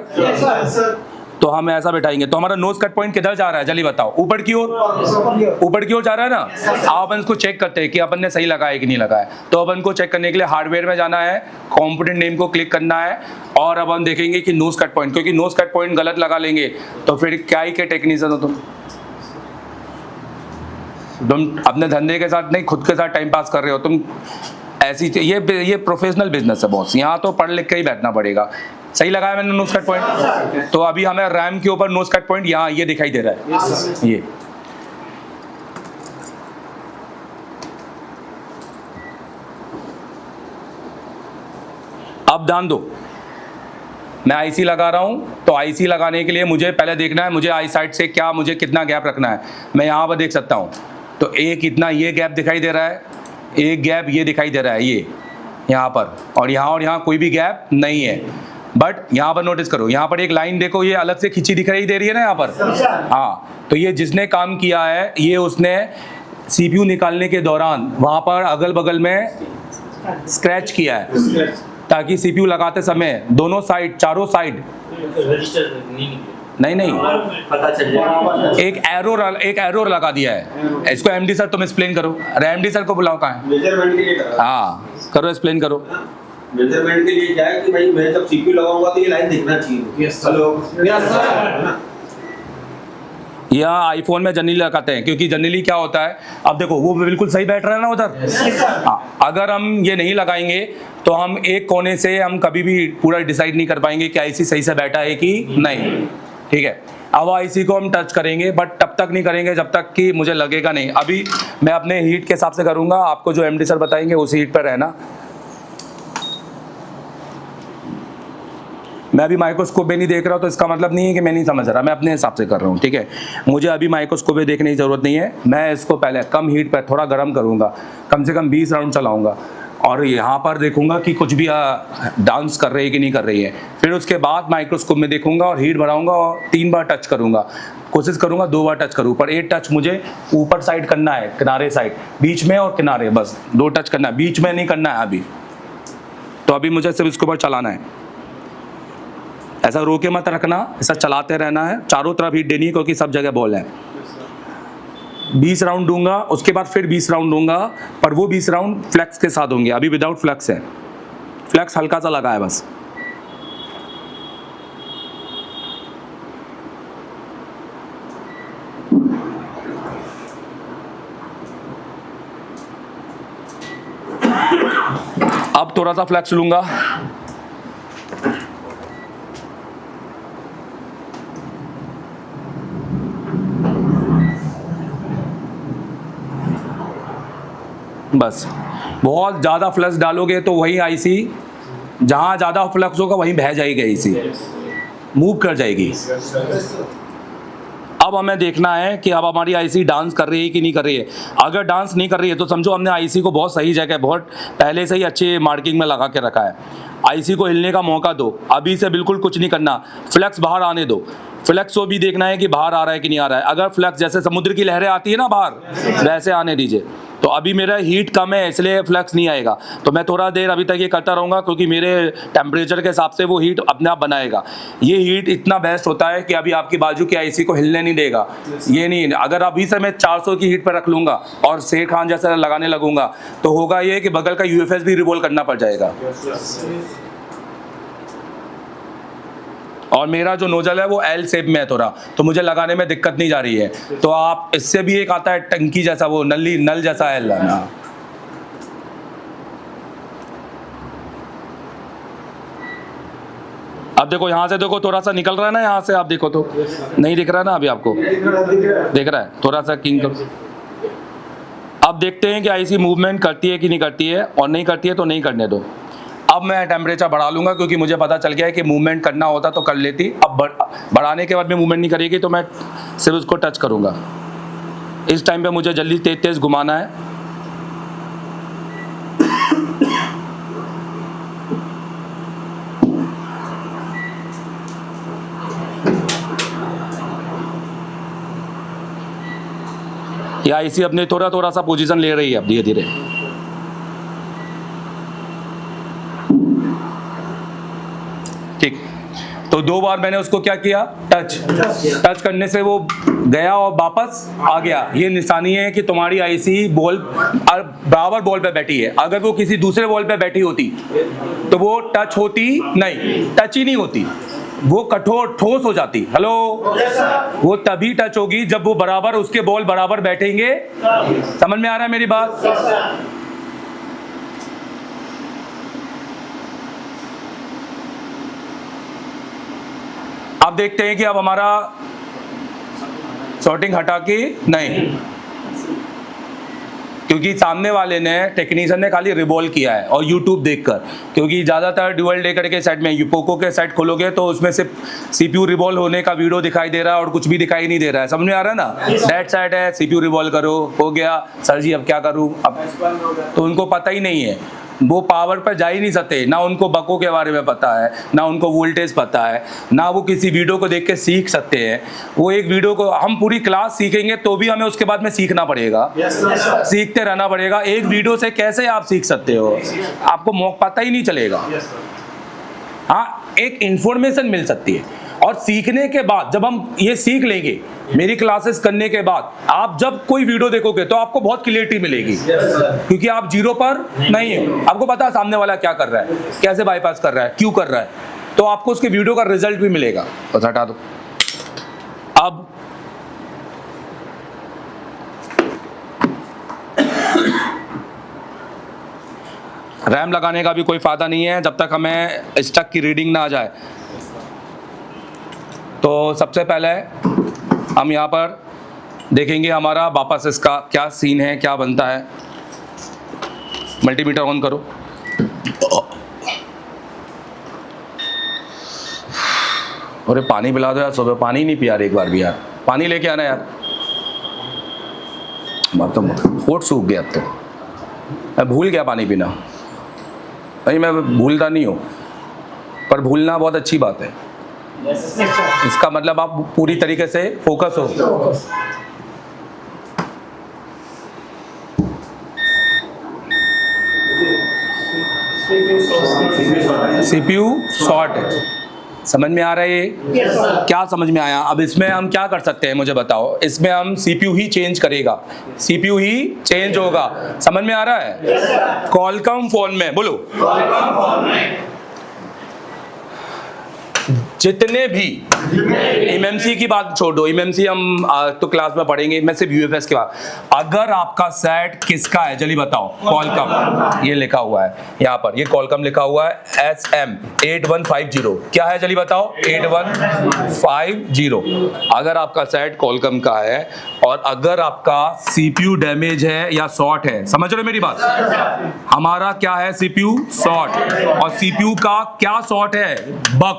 तो हम ऐसा बैठाएंगे। तो हमारा नोज कट पॉइंट किधर जा रहा है जल्दी बताओ? ऊपर की ओर, ऊपर की ओर जा रहा है ना। आप अपन इसको चेक करते हैं कि अपन ने सही लगाया कि नहीं लगाया। तो अपन को चेक करने के लिए हार्डवेयर में जाना है, कंपोनेंट नेम को क्लिक करना है, और अब हम देखेंगे कि नोज कट पॉइंट, क्योंकि नोज कट पॉइंट गलत लगा लेंगे तो फिर क्या ही के टेक्नीशियन हो तुम अपने धंधे के साथ नहीं, खुद के साथ टाइम पास कर रहे हो तुम। ऐसी ये प्रोफेशनल बिजनेस है बॉस, यहाँ तो पढ़ लिख के ही बैठना पड़ेगा। सही लगाया मैंने नोज कट पॉइंट? तो अभी हमें रैम के ऊपर नोज कट पॉइंट यहाँ ये दिखाई दे रहा है। ये अब ध्यान दो, मैं आईसी लगा रहा हूं, तो आईसी लगाने के लिए मुझे पहले देखना है मुझे आई साइड से क्या, मुझे कितना गैप रखना है। मैं यहाँ पर देख सकता हूं, तो एक इतना ये गैप दिखाई दे रहा है, एक गैप ये दिखाई दे रहा है, ये यहाँ पर, और यहाँ कोई भी गैप नहीं है। बट यहाँ पर नोटिस करो, यहाँ पर एक लाइन देखो, ये अलग से खिंची दिखाई दे रही है ना यहाँ पर। हाँ, तो ये जिसने काम किया है, ये उसने सीपीयू निकालने के दौरान वहाँ पर अगल बगल में स्क्रैच किया है, ताकि सीपीयू लगाते समय दोनों साइड, चारों साइड नहीं पता चल जाए। एक एरो लगा दिया है। इसको एमडी सर तुम एक्सप्लेन करो। अरे एमडी सर को बुलाओ, कहाँ है? मेजरमेंट के लिए। हाँ करो, एक्सप्लेन करो। मेजरमेंट के लिए क्या है कि भाई मैं जब सीपीयू लगाऊंगा तो ये लाइन दिखना चाहिए। Hello yes sir. यहाँ आईफोन में जनरली लगाते हैं, क्योंकि जनरली क्या होता है, अब देखो वो बिल्कुल सही बैठ रहा है ना उधर। हाँ, अगर हम ये नहीं लगाएंगे तो हम एक कोने से हम कभी भी पूरा डिसाइड नहीं कर पाएंगे कि आईसी सही से बैठा है कि नहीं। ठीक है, अब आईसी को हम टच करेंगे, बट तब तक नहीं करेंगे जब तक कि मुझे लगेगा नहीं। अभी मैं अपने हीट के हिसाब से करूंगा, आपको जो एमडी सर बताएंगे उस हीट पर रहना। मैं अभी माइक्रोस्कोप में नहीं देख रहा हूँ तो इसका मतलब नहीं है कि मैं नहीं समझ रहा, मैं अपने हिसाब से कर रहा हूँ, ठीक है। मुझे अभी माइक्रोस्कोप में देखने की ज़रूरत नहीं है, मैं इसको पहले कम हीट पर थोड़ा गर्म करूँगा, कम से कम 20 राउंड चलाऊँगा और यहाँ पर देखूंगा कि कुछ भी डांस कर रही है कि नहीं कर रही है। फिर उसके बाद माइक्रोस्कोप में देखूंगा और हीट बढ़ाऊंगा और 3 बार टच करूंगा, कोशिश करूंगा 2 बार टच करूं, पर एक टच मुझे ऊपर साइड करना है, किनारे साइड, बीच में और किनारे, बस 2 टच करना है, बीच में नहीं करना है अभी। तो अभी मुझे सिर्फ इसके ऊपर चलाना है, ऐसा रोके मत रखना, ऐसा चलाते रहना है, चारों तरफ हीट देनी है क्योंकि सब जगह बॉल है। 20 राउंड दूंगा, उसके बाद फिर 20 राउंड दूंगा, पर वो 20 राउंड फ्लैक्स के साथ होंगे, अभी विदाउट फ्लैक्स है, फ्लैक्स हल्का सा लगा है बस। अब थोड़ा सा फ्लैक्स लूंगा, बस। बहुत ज़्यादा फ्लक्स डालोगे तो वही आईसी, जहाँ ज़्यादा फ्लक्स होगा वहीं बह जाएगी आईसी, मूव कर जाएगी। अब हमें देखना है कि अब हमारी आईसी डांस कर रही है कि नहीं कर रही है। अगर डांस नहीं कर रही है तो समझो हमने आईसी को बहुत सही जगह, बहुत पहले से ही अच्छे मार्किंग में लगा के रखा है। आईसी को हिलने का मौका दो, अभी से बिल्कुल कुछ नहीं करना, फ्लक्स बाहर आने दो। फ्लक्स को भी देखना है कि बाहर आ रहा है कि नहीं आ रहा है। अगर फ्लक्स जैसे समुद्र की लहरें आती है ना बाहर, वैसे आने दीजिए। तो अभी मेरा हीट कम है इसलिए फ्लक्स नहीं आएगा, तो मैं थोड़ा देर अभी तक ये करता रहूँगा क्योंकि मेरे टेम्परेचर के हिसाब से वो हीट अपने आप बनाएगा। ये हीट इतना बेस्ट होता है कि अभी आपकी बाजू की आईसी को हिलने नहीं देगा। ये नहीं, अगर अभी से मैं 400 की हीट पर रख लूँगा और शेर खान जैसा लगाने लगूंगा तो होगा ये कि बगल का यूएफएस भी रिवॉल्व करना पड़ जाएगा। और मेरा जो नोजल है वो एल शेप में है थोड़ा, तो मुझे लगाने में दिक्कत नहीं जा रही है। तो आप इससे भी एक आता है टंकी जैसा, वो नल जैसा एल है ना। अब देखो यहाँ से, देखो थोड़ा सा निकल रहा है ना यहाँ से, आप देखो तो नहीं दिख रहा है ना अभी आपको, दिख रहा है थोड़ा सा किंग। अब देखते हैं कि आईसी मूवमेंट करती है कि नहीं करती है, और नहीं करती है तो नहीं करने दो। अब मैं टेम्परेचर बढ़ा लूँगा क्योंकि मुझे पता चल गया है कि मूवमेंट करना होता तो कर लेती। अब बढ़ाने के बाद में मूवमेंट नहीं करेगी तो मैं सिर्फ उसको टच करूँगा। इस टाइम पे मुझे जल्दी तेज तेज घुमाना है। या आईसी अपने थोड़ा सा पोजीशन ले रही है अब धीरे धीरे। ठीक, तो 2 बार मैंने उसको क्या किया, टच करने से वो गया और वापस आ गया। ये निशानी है कि तुम्हारी आईसी बॉल बराबर बॉल पे बैठी है। अगर वो किसी दूसरे बॉल पे बैठी होती तो वो टच होती नहीं, टच ही नहीं होती, वो कठोर ठोस हो जाती। हेलो, वो तभी टच होगी जब वो बराबर, उसके बॉल बराबर बैठेंगे। समझ में आ रहा है मेरी बात? अब देखते हैं कि अब हमारा शॉर्टिंग हटा के नहीं, क्योंकि सामने वाले ने, टेक्नीशियन ने खाली रिवॉल्व किया है और यूट्यूब देखकर, क्योंकि ज़्यादातर ड्यूअल डेकर के सेट में, पोको के सेट खोलोगे तो उसमें सिर्फ सीपीयू रिवॉल्व होने का वीडियो दिखाई दे रहा है और कुछ भी दिखाई नहीं दे रहा है। समझ में आ रहा है ना? डेड साइड है, सीपीयू रिवॉल्व करो, हो गया सर जी अब क्या करूँ, अब तो उनको पता ही नहीं है, वो पावर पर जा ही नहीं सकते। ना उनको बको के बारे में पता है, ना उनको वोल्टेज पता है, ना वो किसी वीडियो को देख के सीख सकते हैं। वो एक वीडियो को हम पूरी क्लास सीखेंगे तो भी हमें उसके बाद में सीखना पड़ेगा, सीखते रहना पड़ेगा। एक वीडियो से कैसे आप सीख सकते हो, आपको पता ही नहीं चलेगा। हाँ, एक इंफॉर्मेशन मिल सकती है, और सीखने के बाद जब हम ये सीख लेंगे, मेरी क्लासेस करने के बाद आप जब कोई वीडियो देखोगे तो आपको बहुत क्लियरिटी मिलेगी, क्योंकि आप जीरो पर नहीं है, आपको पता है सामने वाला क्या कर रहा है, कैसे बाईपास कर रहा है, क्यों कर रहा है, तो आपको उसके वीडियो का रिजल्ट भी मिलेगा। बस हटा दो। अब रैम लगाने का भी कोई फायदा नहीं है जब तक हमें स्टक की रीडिंग ना आ जाए। तो सबसे पहले हम यहाँ पर देखेंगे हमारा वापस इसका क्या सीन है, क्या बनता है। मल्टीमीटर ऑन करो। अरे पानी पिला दो यार, सुबह पानी नहीं पिया रहे एक बार भी यार, पानी लेके आना यार। मतलब होठ सूख गया अब तो, मैं भूल गया पानी पीना। नहीं मैं भूलता नहीं हूँ, पर भूलना बहुत अच्छी बात है। इसका मतलब आप पूरी तरीके से फोकस हो। सीपीयू शॉर्ट है, समझ में आ रहा है ये? क्या समझ में आया? अब इसमें हम क्या कर सकते हैं मुझे बताओ। इसमें हम सीपीयू ही चेंज करेगा, सीपीयू ही चेंज होगा, समझ में आ रहा है? कॉलकॉम फोन में बोलो, जितने भी एमएमसी की बात छोड़ दो, एमएमसी हम तो क्लास में पढ़ेंगे, मैं सिर्फ यूएफएस की बात। अगर आपका सेट किसका है जल्दी बताओ? कॉलकॉम, ये लिखा हुआ है यहाँ पर, ये कॉलकॉम लिखा हुआ है SM8150, क्या है जल्दी बताओ? 8150। अगर आपका सेट कॉलकॉम का है और अगर आपका सीपीयू डैमेज है या शॉर्ट है, समझ रहे हो मेरी बात? हमारा क्या है? सीपीयू शॉर्ट, और सीपीयू का क्या शॉर्ट है? बक।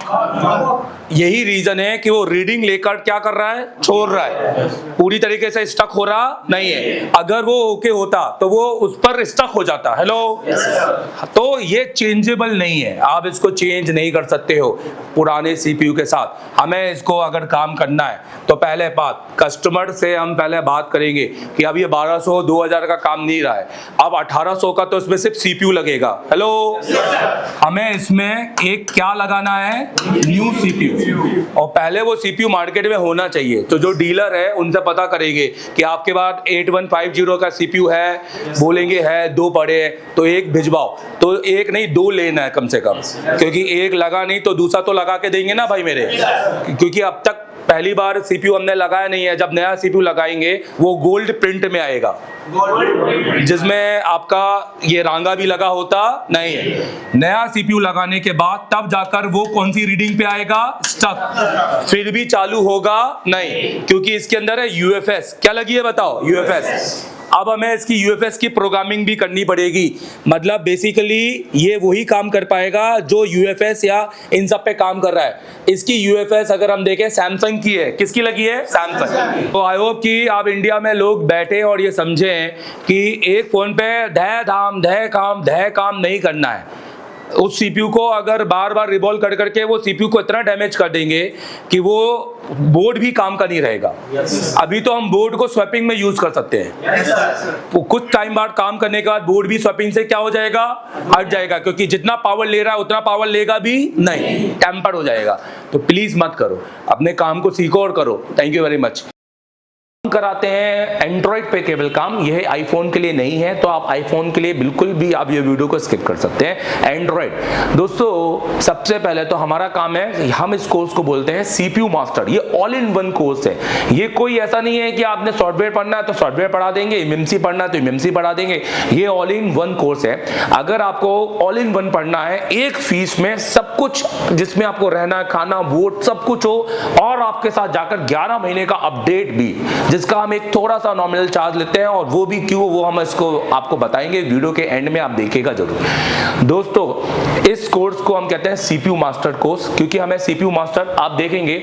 यही रीजन है कि वो रीडिंग लेकर क्या कर रहा है? छोड़ रहा है, पूरी तरीके से स्टक हो रहा नहीं है। अगर वो ओके होता तो वो उस पर स्टक हो जाता। हेलो, तो ये चेंजेबल नहीं है, आप इसको चेंज नहीं कर सकते हो पुराने सीपीयू के साथ। हमें इसको अगर काम करना है तो पहले बात कस्टमर से हम पहले बात करेंगे कि अब ये 1200 2000 का काम नहीं रहा है, अब 1800 का तो इसमें सिर्फ सीपीयू लगेगा। हेलो, हमें इसमें एक क्या लगाना है? न्यू सीपीयू, और पहले वो सीपीयू मार्केट में होना चाहिए। तो जो डीलर है उनसे पता करेंगे कि आपके पास 8150 का सीपीयू है, बोलेंगे है, 2 पड़े हैं तो एक भिजवाओ, तो एक नहीं 2 लेना है कम से कम, क्योंकि एक लगा नहीं तो दूसरा तो लगा के देंगे ना भाई मेरे, क्योंकि अब तक पहली बार सीपीयू हमने लगाया नहीं है। जब नया सीपीयू लगाएंगे वो गोल्ड प्रिंट में आएगा, जिसमें आपका ये रांगा भी लगा होता नहीं है। नया सीपीयू लगाने के बाद तब जाकर वो कौन सी रीडिंग पे आएगा? स्टक। फिर भी चालू होगा नहीं, क्योंकि इसके अंदर है यूएफएस। क्या लगी है बताओ? यूएफएस। अब हमें इसकी यूएफएस की प्रोग्रामिंग भी करनी पड़ेगी, मतलब बेसिकली ये वही काम कर पाएगा जो यूएफएस या इन सब पे काम कर रहा है। इसकी यूएफएस अगर हम देखें सैमसंग की है, किसकी लगी है? सैमसंग। तो आई होप कि आप इंडिया में लोग बैठे और ये समझें कि एक फोन पे धय काम नहीं करना है। उस सीपीयू को अगर बार बार रिवॉल्व कर करके वो सीपीयू को इतना डैमेज कर देंगे कि वो बोर्ड भी काम का नहीं रहेगा। अभी तो हम बोर्ड को स्वैपिंग में यूज कर सकते हैं, तो कुछ टाइम बाद काम करने के बाद बोर्ड भी स्वैपिंग से क्या हो जाएगा? हट जाएगा, क्योंकि जितना पावर ले रहा है उतना पावर लेगा भी नहीं, टेम्पर हो जाएगा। तो प्लीज मत करो, अपने काम को सीखो और करो। Thank you very much. कराते हैं एंड्रॉइड पे केवल काम, यह आईफोन के लिए नहीं है, तो आप आईफोन के लिए बिल्कुल भी आप ये वीडियो को स्किप कर सकते हैं। एंड्रॉइड दोस्तों, सबसे पहले तो हमारा काम है, हम इस कोर्स को बोलते हैं सीपीयू मास्टर। ये ऑल इन वन कोर्स है, ये कोई ऐसा नहीं है कि आपने सॉफ्टवेयर पढ़ना है तो सॉफ्टवेयर पढ़ा देंगे, एमएमसी पढ़ना है तो एमएमसी पढ़ा देंगे। ये ऑल इन वन कोर्स है। अगर आपको ऑल इन वन पढ़ना है, एक फीस में सब कुछ, जिसमें आपको रहना, खाना, वोट सब कुछ हो, और आपके साथ जाकर 11 महीने का अपडेट भी, जिसका हम एक थोड़ा सा नॉमिनल चार्ज लेते हैं, और वो भी क्यों, वो हम इसको आपको बताएंगे वीडियो के एंड में, आप देखिएगा जरूर। दोस्तों, इस कोर्स को हम कहते हैं सीपीयू मास्टर कोर्स, क्योंकि हमें सीपीयू मास्टर, आप देखेंगे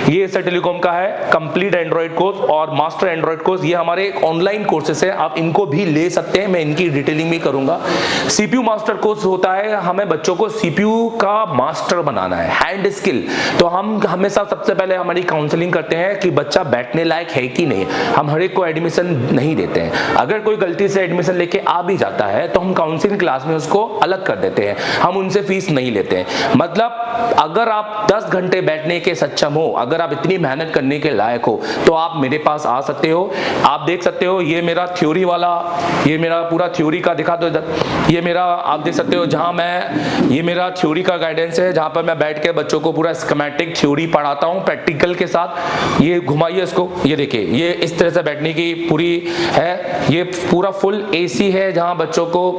ये एसर टेलीकॉम का है कंप्लीट एंड्रॉइड कोर्स और मास्टर एंड्रॉइड कोर्स, ये हमारे ऑनलाइन कोर्सेस है, आप इनको भी ले सकते हैं, मैं इनकी डिटेलिंग भी करूंगा। सीपीयू मास्टर कोर्स होता है, हमें बच्चों को सीपीयू का मास्टर बनाना है, हैंड स्किल। तो हम हमेशा सबसे पहले हमारी काउंसलिंग करते हैं कि बच्चा बैठने लायक है कि नहीं। हम हर एक को एडमिशन नहीं देते हैं, अगर कोई गलती से एडमिशन लेके आ भी जाता है तो हम काउंसलिंग क्लास में उसको अलग कर देते हैं, हम उनसे फीस नहीं लेते हैं। मतलब अगर आप 10 घंटे बैठने के सक्षम हो, अगर आप इतनी मेहनत करने के लायक हो, तो आप मेरे पास आ सकते हो। आप देख सकते हो, ये मेरा थ्योरी वाला, ये मेरा पूरा थ्योरी का दिखा दो इधर, ये मेरा आप देख सकते हो, जहां मैं, ये मेरा थ्योरी का गाइडेंस है, जहां पर मैं बैठ के बच्चों को पूरा स्कीमेटिक थ्योरी पढ़ाता हूं प्रैक्टिकल के साथ। ये घुमाइए इसको, ये देखिए, ये इस तरह से बैठने की पूरी है, ये पूरा फुल एसी है, जहां बच्चों को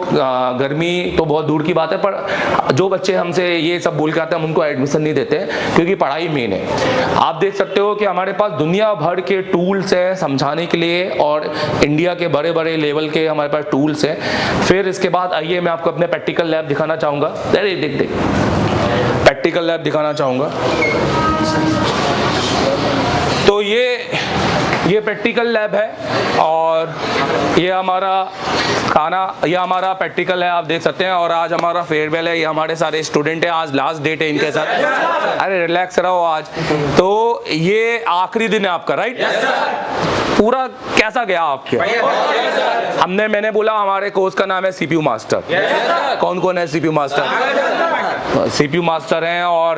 गर्मी तो बहुत दूर की बात है, पर जो बच्चे हमसे ये सब बोल के आते हैं हम उनको एडमिशन नहीं देते, क्योंकि पढ़ाई मेन है। आप देख सकते हो कि हमारे पास दुनिया भर के टूल्स हैं समझाने के लिए, और इंडिया के बड़े बड़े लेवल के हमारे पास टूल्स हैं। फिर इसके बाद आइए मैं आपको अपने प्रैक्टिकल लैब दिखाना चाहूंगा। अरे देख प्रैक्टिकल लैब दिखाना चाहूंगा। ये प्रैक्टिकल लैब है और ये हमारा खाना, ये हमारा प्रैक्टिकल है, आप देख सकते हैं। और आज हमारा फेयरवेल है, ये हमारे सारे स्टूडेंट हैं, आज लास्ट डेट है इनके साथ। अरे रिलैक्स रहो आज, तो ये आखिरी दिन है आपका, राइट? पूरा कैसा गया आपके? मैंने बोला हमारे कोर्स का नाम है सीपीयू मास्टर। कौन कौन है सीपीयू मास्टर? सीपीयू मास्टर हैं और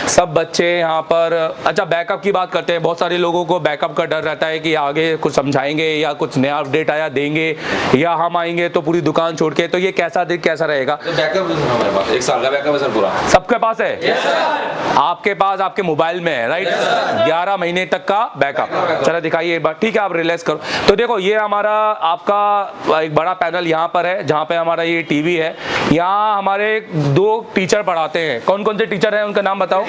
सब बच्चे यहाँ पर। अच्छा, बैकअप की बात करते हैं। बहुत सारे लोगों को बैकअप का डर रहता है कि आगे कुछ समझाएंगे या कुछ नया अपडेट आया देंगे या हम आएंगे तो पूरी दुकान छोड़ के, तो ये कैसा रहेगा? तो बैकअप हमारे पास 1 साल का बैकअप है सर पूरा। सबके पास है? आपके पास आपके मोबाइल में है, राइट? 11 महीने तक का बैकअप। चलो दिखाइए एक बार, ठीक है? आप रिलैक्स करो। तो देखो, ये हमारा आपका एक बड़ा पैनल यहाँ पर है, जहाँ पे हमारा ये टीवी है। यहाँ हमारे 2 टीचर पढ़ाते हैं। कौन कौन से टीचर हैं, उनका नाम बताओ?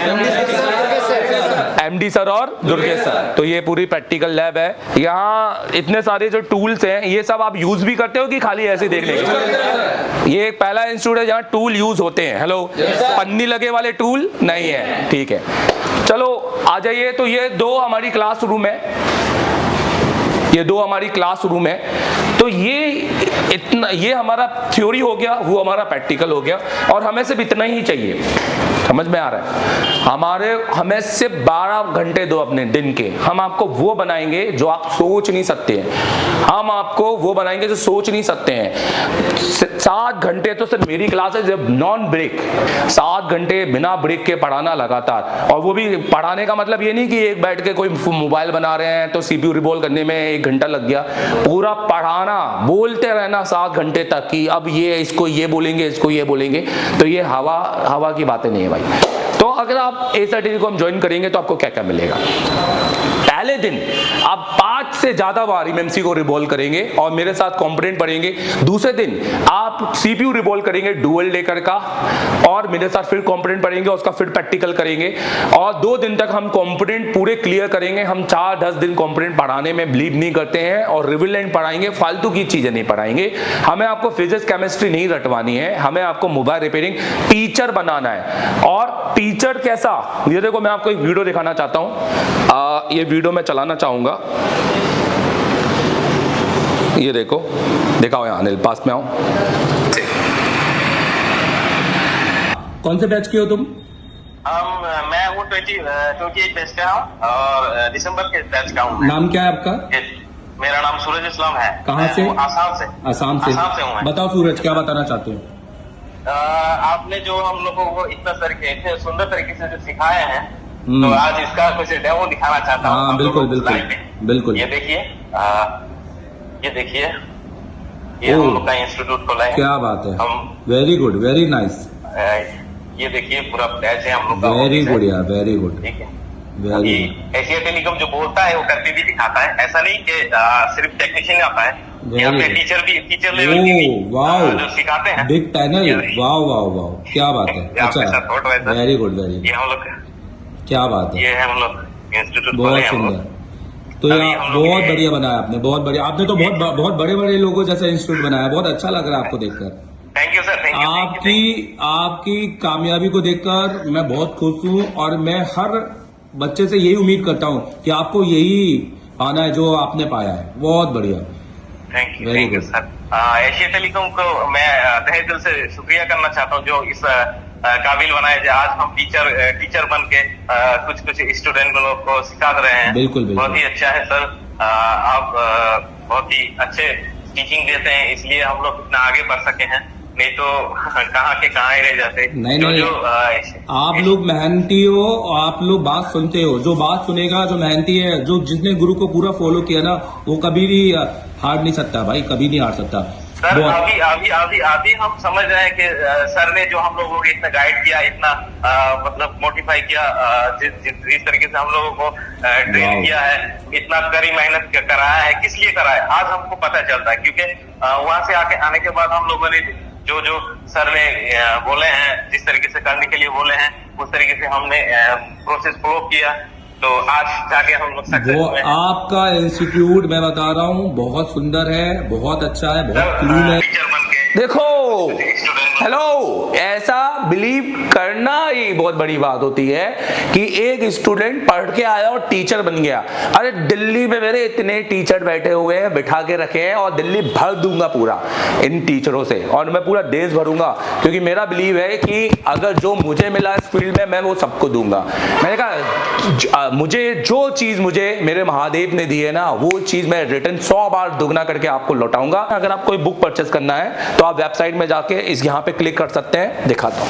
एमडी सर और दुर्गेश सर। तो ये पूरी प्रैक्टिकल लैब है। यहाँ इतने सारे जो टूल्स हैं, ये सब आप यूज भी करते हो कि खाली ऐसे देखने के? ये एक पहला इंस्टीट्यूट है जहाँ टूल यूज होते हैं। हेलो, पन्नी लगे वाले टूल नहीं है, ठीक है? चलो आ जाइए। तो ये 2 हमारी क्लासरूम है, ये 2 हमारी क्लासरूम है। तो ये हमारा थ्योरी हो गया, वो हमारा प्रैक्टिकल हो गया, और हमें सिर्फ इतना ही चाहिए। समझ में आ रहा है? हमें सिर्फ 12 घंटे दो अपने दिन के, हम आपको वो बनाएंगे जो आप सोच नहीं सकते हैं। हम आपको वो बनाएंगे जो सोच नहीं सकते हैं। 7 घंटे तो सिर्फ मेरी क्लास है, जब नॉन ब्रेक 7 घंटे बिना ब्रेक के पढ़ाना लगातार। और वो भी पढ़ाने का मतलब ये नहीं कि एक बैठ के कोई मोबाइल बना रहे हैं तो सीपीयू रिवॉल्व करने में 1 घंटा लग गया। पूरा पढ़ाना, बोलते रहना 7 घंटे तक कि अब ये इसको ये बोलेंगे, इसको ये बोलेंगे। तो ये हवा की बातें नहीं है भाई। तो अगर आप एसआरटीसी को हम ज्वाइन करेंगे तो आपको क्या क्या मिलेगा? पहले दिन आप 5 से ज्यादा बार एमएमसी को रिवॉल्व करेंगे और मेरे साथ कंपोनेंट पढ़ेंगे। दूसरे दिन आप सीपीयू रिवॉल्व करेंगे डुअल डेकर का, और मेरे साथ फिर कंपोनेंट पढ़ेंगे, उसका फिर प्रैक्टिकल करेंगे। और 2 दिन तक हम कंपोनेंट पूरे क्लियर करेंगे। हम 4-10 दिन कंपोनेंट पढ़ाने में बिलीव नहीं करते हैं और रिविलेंट पढ़ाएंगे, फालतू की चीजें नहीं पढ़ाएंगे। हमें आपको फिजिक्स केमिस्ट्री नहीं रटवानी है, हमें आपको मोबाइल रिपेयरिंग टीचर बनाना है। और टीचर कैसा, ये देखो मैं आपको एक वीडियो दिखाना चाहता हूं। ये वीडियो मैं चलाना चाहूंगा। ये देखो, दिखाओ यहाँ, अनिल पास में आओ। कौन से बैच के हो तुम? मैं हूँ 28 बैच का हूँ और दिसंबर के बैच का हूँ। नाम क्या है आपका? मेरा नाम सूरज इस्लाम है। कहाँ से? आसाम से। आसाम से हूँ मैं। बताओ सूरज, क्या बताना चाहते हो? आपने जो हम लोगों को इतना सुंदर तरीके से जो सिखाए हैं, तो आज इसका कुछ डेमो दिखाना चाहता हूँ। हाँ, बिल्कुल बिल्कुल। ये देखिए, ये हम लोग का इंस्टीट्यूट खोला है। क्या बात है, वेरी गुड, वेरी नाइस। ये देखिए पूरा बैच है हम लोग का। वेरी गुड यार, वेरी गुड। ठीक है, एशिया टेलीकॉम जो बोलता है वो करके भी दिखाता है। ऐसा नहीं कि सिर्फ टेक्नीशियन आता है, यहाँ पे टीचर लेवल की भी जो सिखाते हैं। बिग पैनल, वाह वाह वाह, क्या बात है। अच्छा, वेरी गुड, वेरी ये हम लोग, क्या बात है। ये है हम लोग इंस्टीट्यूट, बहुत सुंदर। तो यार बहुत बढ़िया बनाया आपने, बहुत बढ़िया। आपने तो बहुत बड़े बड़े लोगों जैसा इंस्टीट्यूट बनाया, बहुत अच्छा लग रहा है आपको देखकर। Thank you sir, thank you. आपकी कामयाबी को देखकर मैं बहुत खुश हूँ और मैं हर बच्चे से यही उम्मीद करता हूँ कि आपको यही पाना है जो आपने पाया है। बहुत बढ़िया, thank you sir. Asia telecom को मैं तहे दिल से शुक्रिया करना चाहता हूँ जो इस काबिल बनाए। आज हम टीचर बन के कुछ स्टूडेंट लोग को सिखा रहे हैं। बिल्कुल, बहुत ही अच्छा है सर। आप बहुत ही अच्छे टीचिंग देते हैं, इसलिए हम लोग इतना आगे बढ़ सके हैं, नहीं तो कहाँ के कहाँ ही रह जाते। नहीं, आप लोग मेहनती हो, आप लोग बात सुनते हो। जो बात सुनेगा, जो मेहनती है, जो जिसने गुरु को पूरा फॉलो किया ना, वो कभी भी हार नहीं सकता भाई, कभी नहीं हार सकता। सर अभी हम समझ रहे हैं कि सर ने जो हम लोगों को इतना गाइड किया, इतना मतलब मोटिफाई किया, जिस तरीके से हम लोगों को ट्रेन किया है, इतना कड़ी मेहनत कराया है, किस लिए कराया आज हमको पता चलता है। क्योंकि वहां से आने के बाद हम लोगों ने जो सर ने बोले हैं, जिस तरीके से करने के लिए बोले हैं, उस तरीके से हमने प्रोसेस फॉलो किया, तो आज जाके हम लोग सक्सेस हुए। आपका इंस्टीट्यूट मैं बता रहा हूँ बहुत सुंदर है, बहुत अच्छा है, बहुत क्लीन है। टीचर बन के देखो हेलो, ऐसा बिलीव करना ही बहुत बड़ी बात होती है कि एक स्टूडेंट पढ़ के आया और टीचर बन गया। अरे दिल्ली में मेरे इतने टीचर बैठे हुए हैं, बिठा के रखे हैं, और दिल्ली भर दूंगा पूरा इन टीचरों से, और मैं पूरा देश भरूंगा, क्योंकि मेरा बिलीव है कि अगर जो मुझे मिला इस फील्ड में मैं वो सबको दूंगा। मैंने कहा मुझे जो चीज मुझे मेरे महादेव ने दी है ना, वो चीज मैं रिटर्न 100 बार दुगना करके आपको लौटाऊंगा। अगर आप कोई बुक परचेस करना है तो आप वेबसाइट में जाके इस यहाँ पे क्लिक कर सकते हैं, दिखाता हूँ।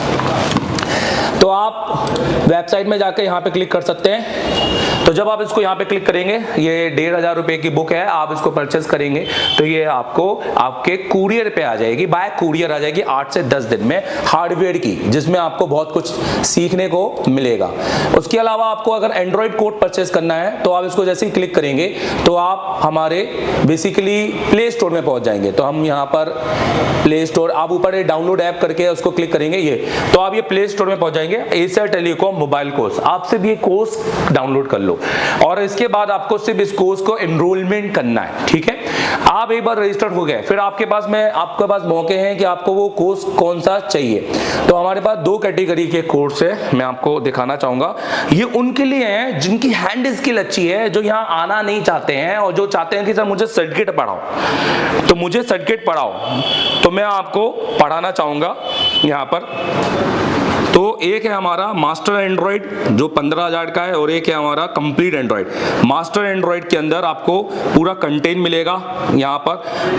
तो आप वेबसाइट में जाके यहाँ पे क्लिक कर सकते हैं। तो जब आप इसको यहाँ पे क्लिक करेंगे, ये 1500 रुपए की बुक है, आप इसको परचेस करेंगे तो ये आपको आपके कुरियर पे आ जाएगी, बाय कुरियर आ जाएगी 8 से 10 दिन में, हार्डवेयर की, जिसमें आपको बहुत कुछ सीखने को मिलेगा। उसके अलावा आपको अगर एंड्रॉइड कोड परचेस करना है तो आप इसको जैसे ही क्लिक करेंगे तो आप हमारे बेसिकली प्ले स्टोर में पहुंच जाएंगे। तो हम यहाँ पर प्ले स्टोर, आप ऊपर डाउनलोड ऐप करके उसको क्लिक करेंगे, ये तो आप ये प्ले स्टोर में पहुंच जाएंगे। एशिया टेलीकॉम मोबाइल कोर्स, आप सिर्फ ये कोर्स डाउनलोड कर लो, और इसके बाद आपको सिर्फ इस कोर्स को एनरोलमेंट करना है, ठीक है। आप एक बार रजिस्टर्ड हो गए, फिर आपके पास मौके हैं कि आपको वो कोर्स कौन सा चाहिए। तो हमारे पास 2 कैटेगरी के कोर्स है, मैं आपको दिखाना चाहूंगा। ये उनके लिए हैं जिनकी हैंड स्किल अच्छी है, जो यहाँ आना नहीं चाहते हैं और जो चाहते हैं कि सर मुझे सर्किट पढ़ाओ, तो मुझे सर्किट पढ़ाओ, तो मैं आपको पढ़ाना चाहूंगा यहाँ पर। तो एक है हमारा मास्टर एंड्रॉइड जो 15,000 का है, और एक है हमारा कंप्लीट एंड्रॉइड। मास्टर एंड्रॉइड के अंदर आपको पूरा कंटेंट मिलेगा यहाँ पर,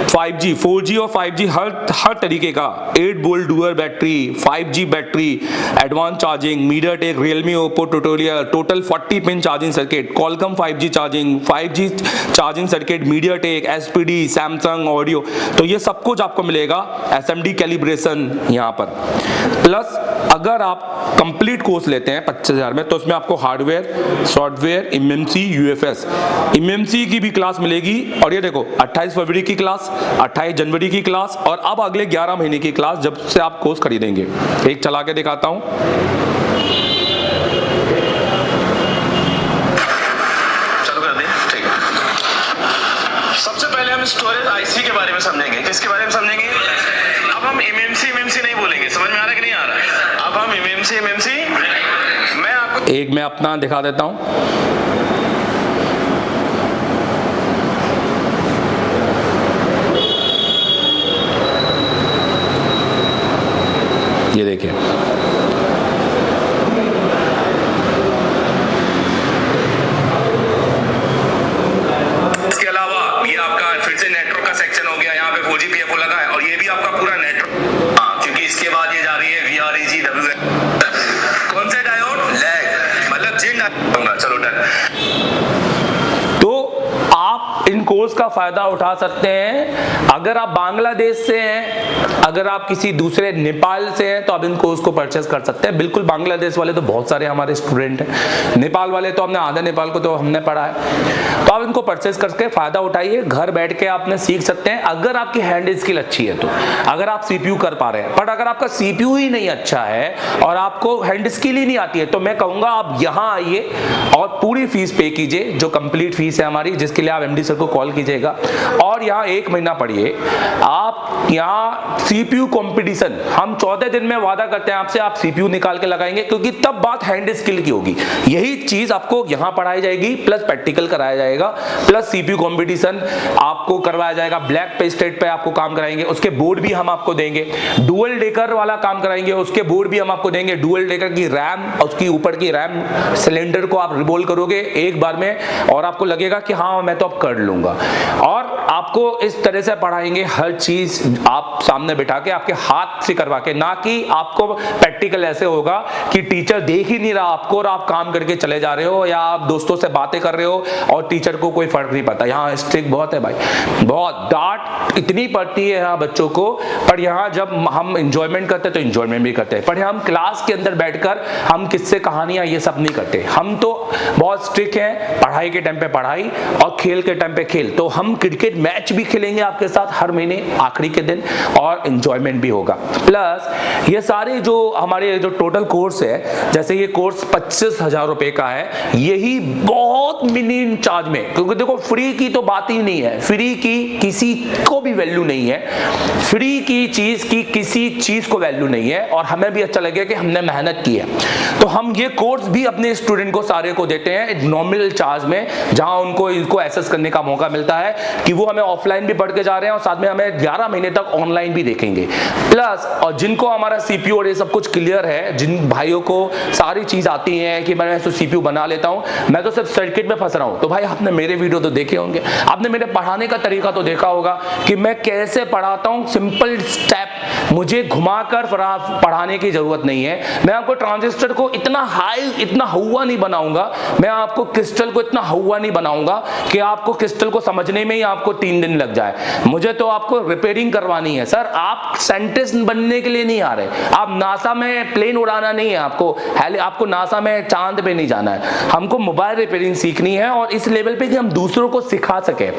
5G 4G और 5G हर तरीके का, 8 volt dual battery, 5G battery, advance charging, MediaTek, Realme, Oppo, टोटोलिया, total 40 pin charging circuit, Qualcomm 5G charging, 5G charging circuit, MediaTek, SPD, Samsung audio, तो ये सब कुछ आपको मिलेगा। SMD कैलिब्रेशन यहाँ पर, प्लस अगर आप कंप्लीट कोर्स लेते हैं 25,000 में, तो उसमें आपको hardware, software, MMC, UFS, MMC की भी क्लास मिलेगी। और ये देखो 28 फरवरी की क्लास, 28 जनवरी की क्लास, और अब अगले 11 महीने की क्लास जब से आप कोर्स खरीदेंगे। एक चला के दिखाता हूं। चालू कर दें, ठीक है। सबसे पहले हम स्टोरेज IC के बारे में समझेंगे। किसके बारे में समझेंगे? अब हम MMC नहीं बोलेंगे, समझ में आ रहा है कि नहीं आ रहा है? अब हम MMC मैं आपको एक मैं अपना दिखा देता हूं। ये देखिए, इसके अलावा ये आपका फिर से नेटवर्क का सेक्शन हो गया। यहाँ पे 4G PFO लगा है, और ये भी आपका पूरा नेटवर्क, हाँ, क्योंकि इसके बाद ये जा रही है VREG कौन से डायोड, लैग, मतलब जिन डायोड। चलो डन। तो आप इन कोर्स का फायदा उठा सकते हैं। अगर आप बांग्लादेश से हैं, अगर आप किसी दूसरे नेपाल से हैं, तो आप इन कोर्स को परचेस कर सकते हैं। बिल्कुल, बांग्लादेश वाले तो बहुत सारे हमारे स्टूडेंट हैं, नेपाल वाले तो हमने आधा नेपाल को तो हमने पढ़ा है। तो आप इनको परचेस करके फायदा उठाइए, घर बैठ के आपने सीख सकते हैं अगर आपकी हैंड स्किल अच्छी है। तो अगर आप CPU कर पा रहे हैं, बट अगर आपका CPU ही नहीं अच्छा है और आपको हैंड स्किल ही नहीं आती है, तो मैं कहूंगा आप यहाँ आइए और पूरी फीस पे कीजिए, जो कंप्लीट फीस है हमारी, जिसके लिए आप MD सर को कॉल कीजिएगा, और यहाँ 1 महीना पढ़िए। आप यहाँ CPU कंपटीशन, हम 14 दिन में वादा करते हैं आपसे, आप CPU निकाल के लगाएंगे, क्योंकि तब बात हैंड स्किल की होगी। यही चीज आपको यहाँ पढ़ाई जाएगी, प्लस प्रैक्टिकल कराया जाएगा, प्लस CPU कंपटीशन आपको करवाया जाएगा, ब्लैक पे स्टेट पे आपको काम कराएंगे, उसके बोर्ड भी हम आपको देंगे, डुअल डेकर वाला काम कराएंगे, उसके बोर्ड भी हम आपको देंगे, डुअल डेकर की रैम, उसकी ऊपर की रैम सिलेंडर को आप रिवॉल्व करोगे एक बार में, और आपको लगेगा कि हाँ मैं तो अब कर लूंगा। और आपको इस तरह से पढ़ाएंगे, हर चीज आप सामने बिठा के, आपके हाथ से करवा के, ना कि आपको प्रैक्टिकल ऐसे होगा कि टीचर देख ही नहीं रहा आपको और आप काम करके चले जा रहे हो, या आप दोस्तों से बातें कर रहे हो और टीचर को कोई फर्क नहीं पड़ता। यहाँ स्ट्रिक्ट बहुत है भाई, बहुत डांट इतनी पड़ती है यहाँ बच्चों को, पर यहाँ जब हम इंजॉयमेंट करते हैं तो इंजॉयमेंट भी करते हैं, पर हम क्लास के अंदर बैठकर हम किससे कहानियां ये सब नहीं करते। हम तो बहुत स्ट्रिक्ट हैं, पढ़ाई के टाइम पे पढ़ाई और खेल के टाइम पे खेल। खेल, तो हम क्रिकेट मैच भी खेलेंगे आपके साथ हर महीने आखिरी के दिन, और एंजॉयमेंट भी होगा। प्लस ये सारे जो हमारे जो टोटल कोर्स है, जैसे ये कोर्स 25,000 रुपए का है, यही बहुत मिनिमम चार्ज में, क्योंकि देखो फ्री की तो बात ही नहीं है, फ्री की किसी को भी वैल्यू नहीं है, फ्री की चीज की किसी चीज को वैल्यू नहीं है, और हमें भी अच्छा लगे कि हमने मेहनत की है। तो हम ये कोर्स भी अपने स्टूडेंट को सारे को देते हैं एक नॉमिनल चार्ज में, जहां उनको इनको एसेस करने का मौका मिलता है कि वो हमें ऑफलाइन भी पढ़ के जा रहे हैं और साथ में हमें 11 महीने तक ऑनलाइन भी देखेंगे। प्लस और जिनको हमारा सीपीयू और ये सब कुछ क्लियर है, जिन भाइयों को सारी चीज आती है कि मैं तो सीपीयू बना लेता हूं, मैं तो सिर्फ सर्किट में फंस रहा हूं, तो भाई आपने मेरे वीडियो तो देखे होंगे, आपने मेरे पढ़ाने का तरीका तो देखा होगा कि मैं कैसे पढ़ाता हूं, सिंपल स्टेप, मुझे घुमाकर पढ़ाने की जरूरत नहीं है। मैं आपको ट्रांजिस्टर को इतना हाई, इतना हुआ नहीं बनाऊंगा, मैं आपको क्रिस्टल को इतना हुआ नहीं बनाऊंगा कि आपको क्रिस्टल को समझने में ही आपको 3 दिन लग जाए। मुझे तो आपको रिपेयरिंग करवानी है सर, आप साइंटिस्ट बनने के लिए नहीं आ रहे, आप नासा में प्लेन उड़ाना नहीं है, आपको नासा में चांद पे नहीं जाना है, हमको मोबाइल रिपेयरिंग सीखनी है, और इस लेवल पे कि हम दूसरों को सिखा सके।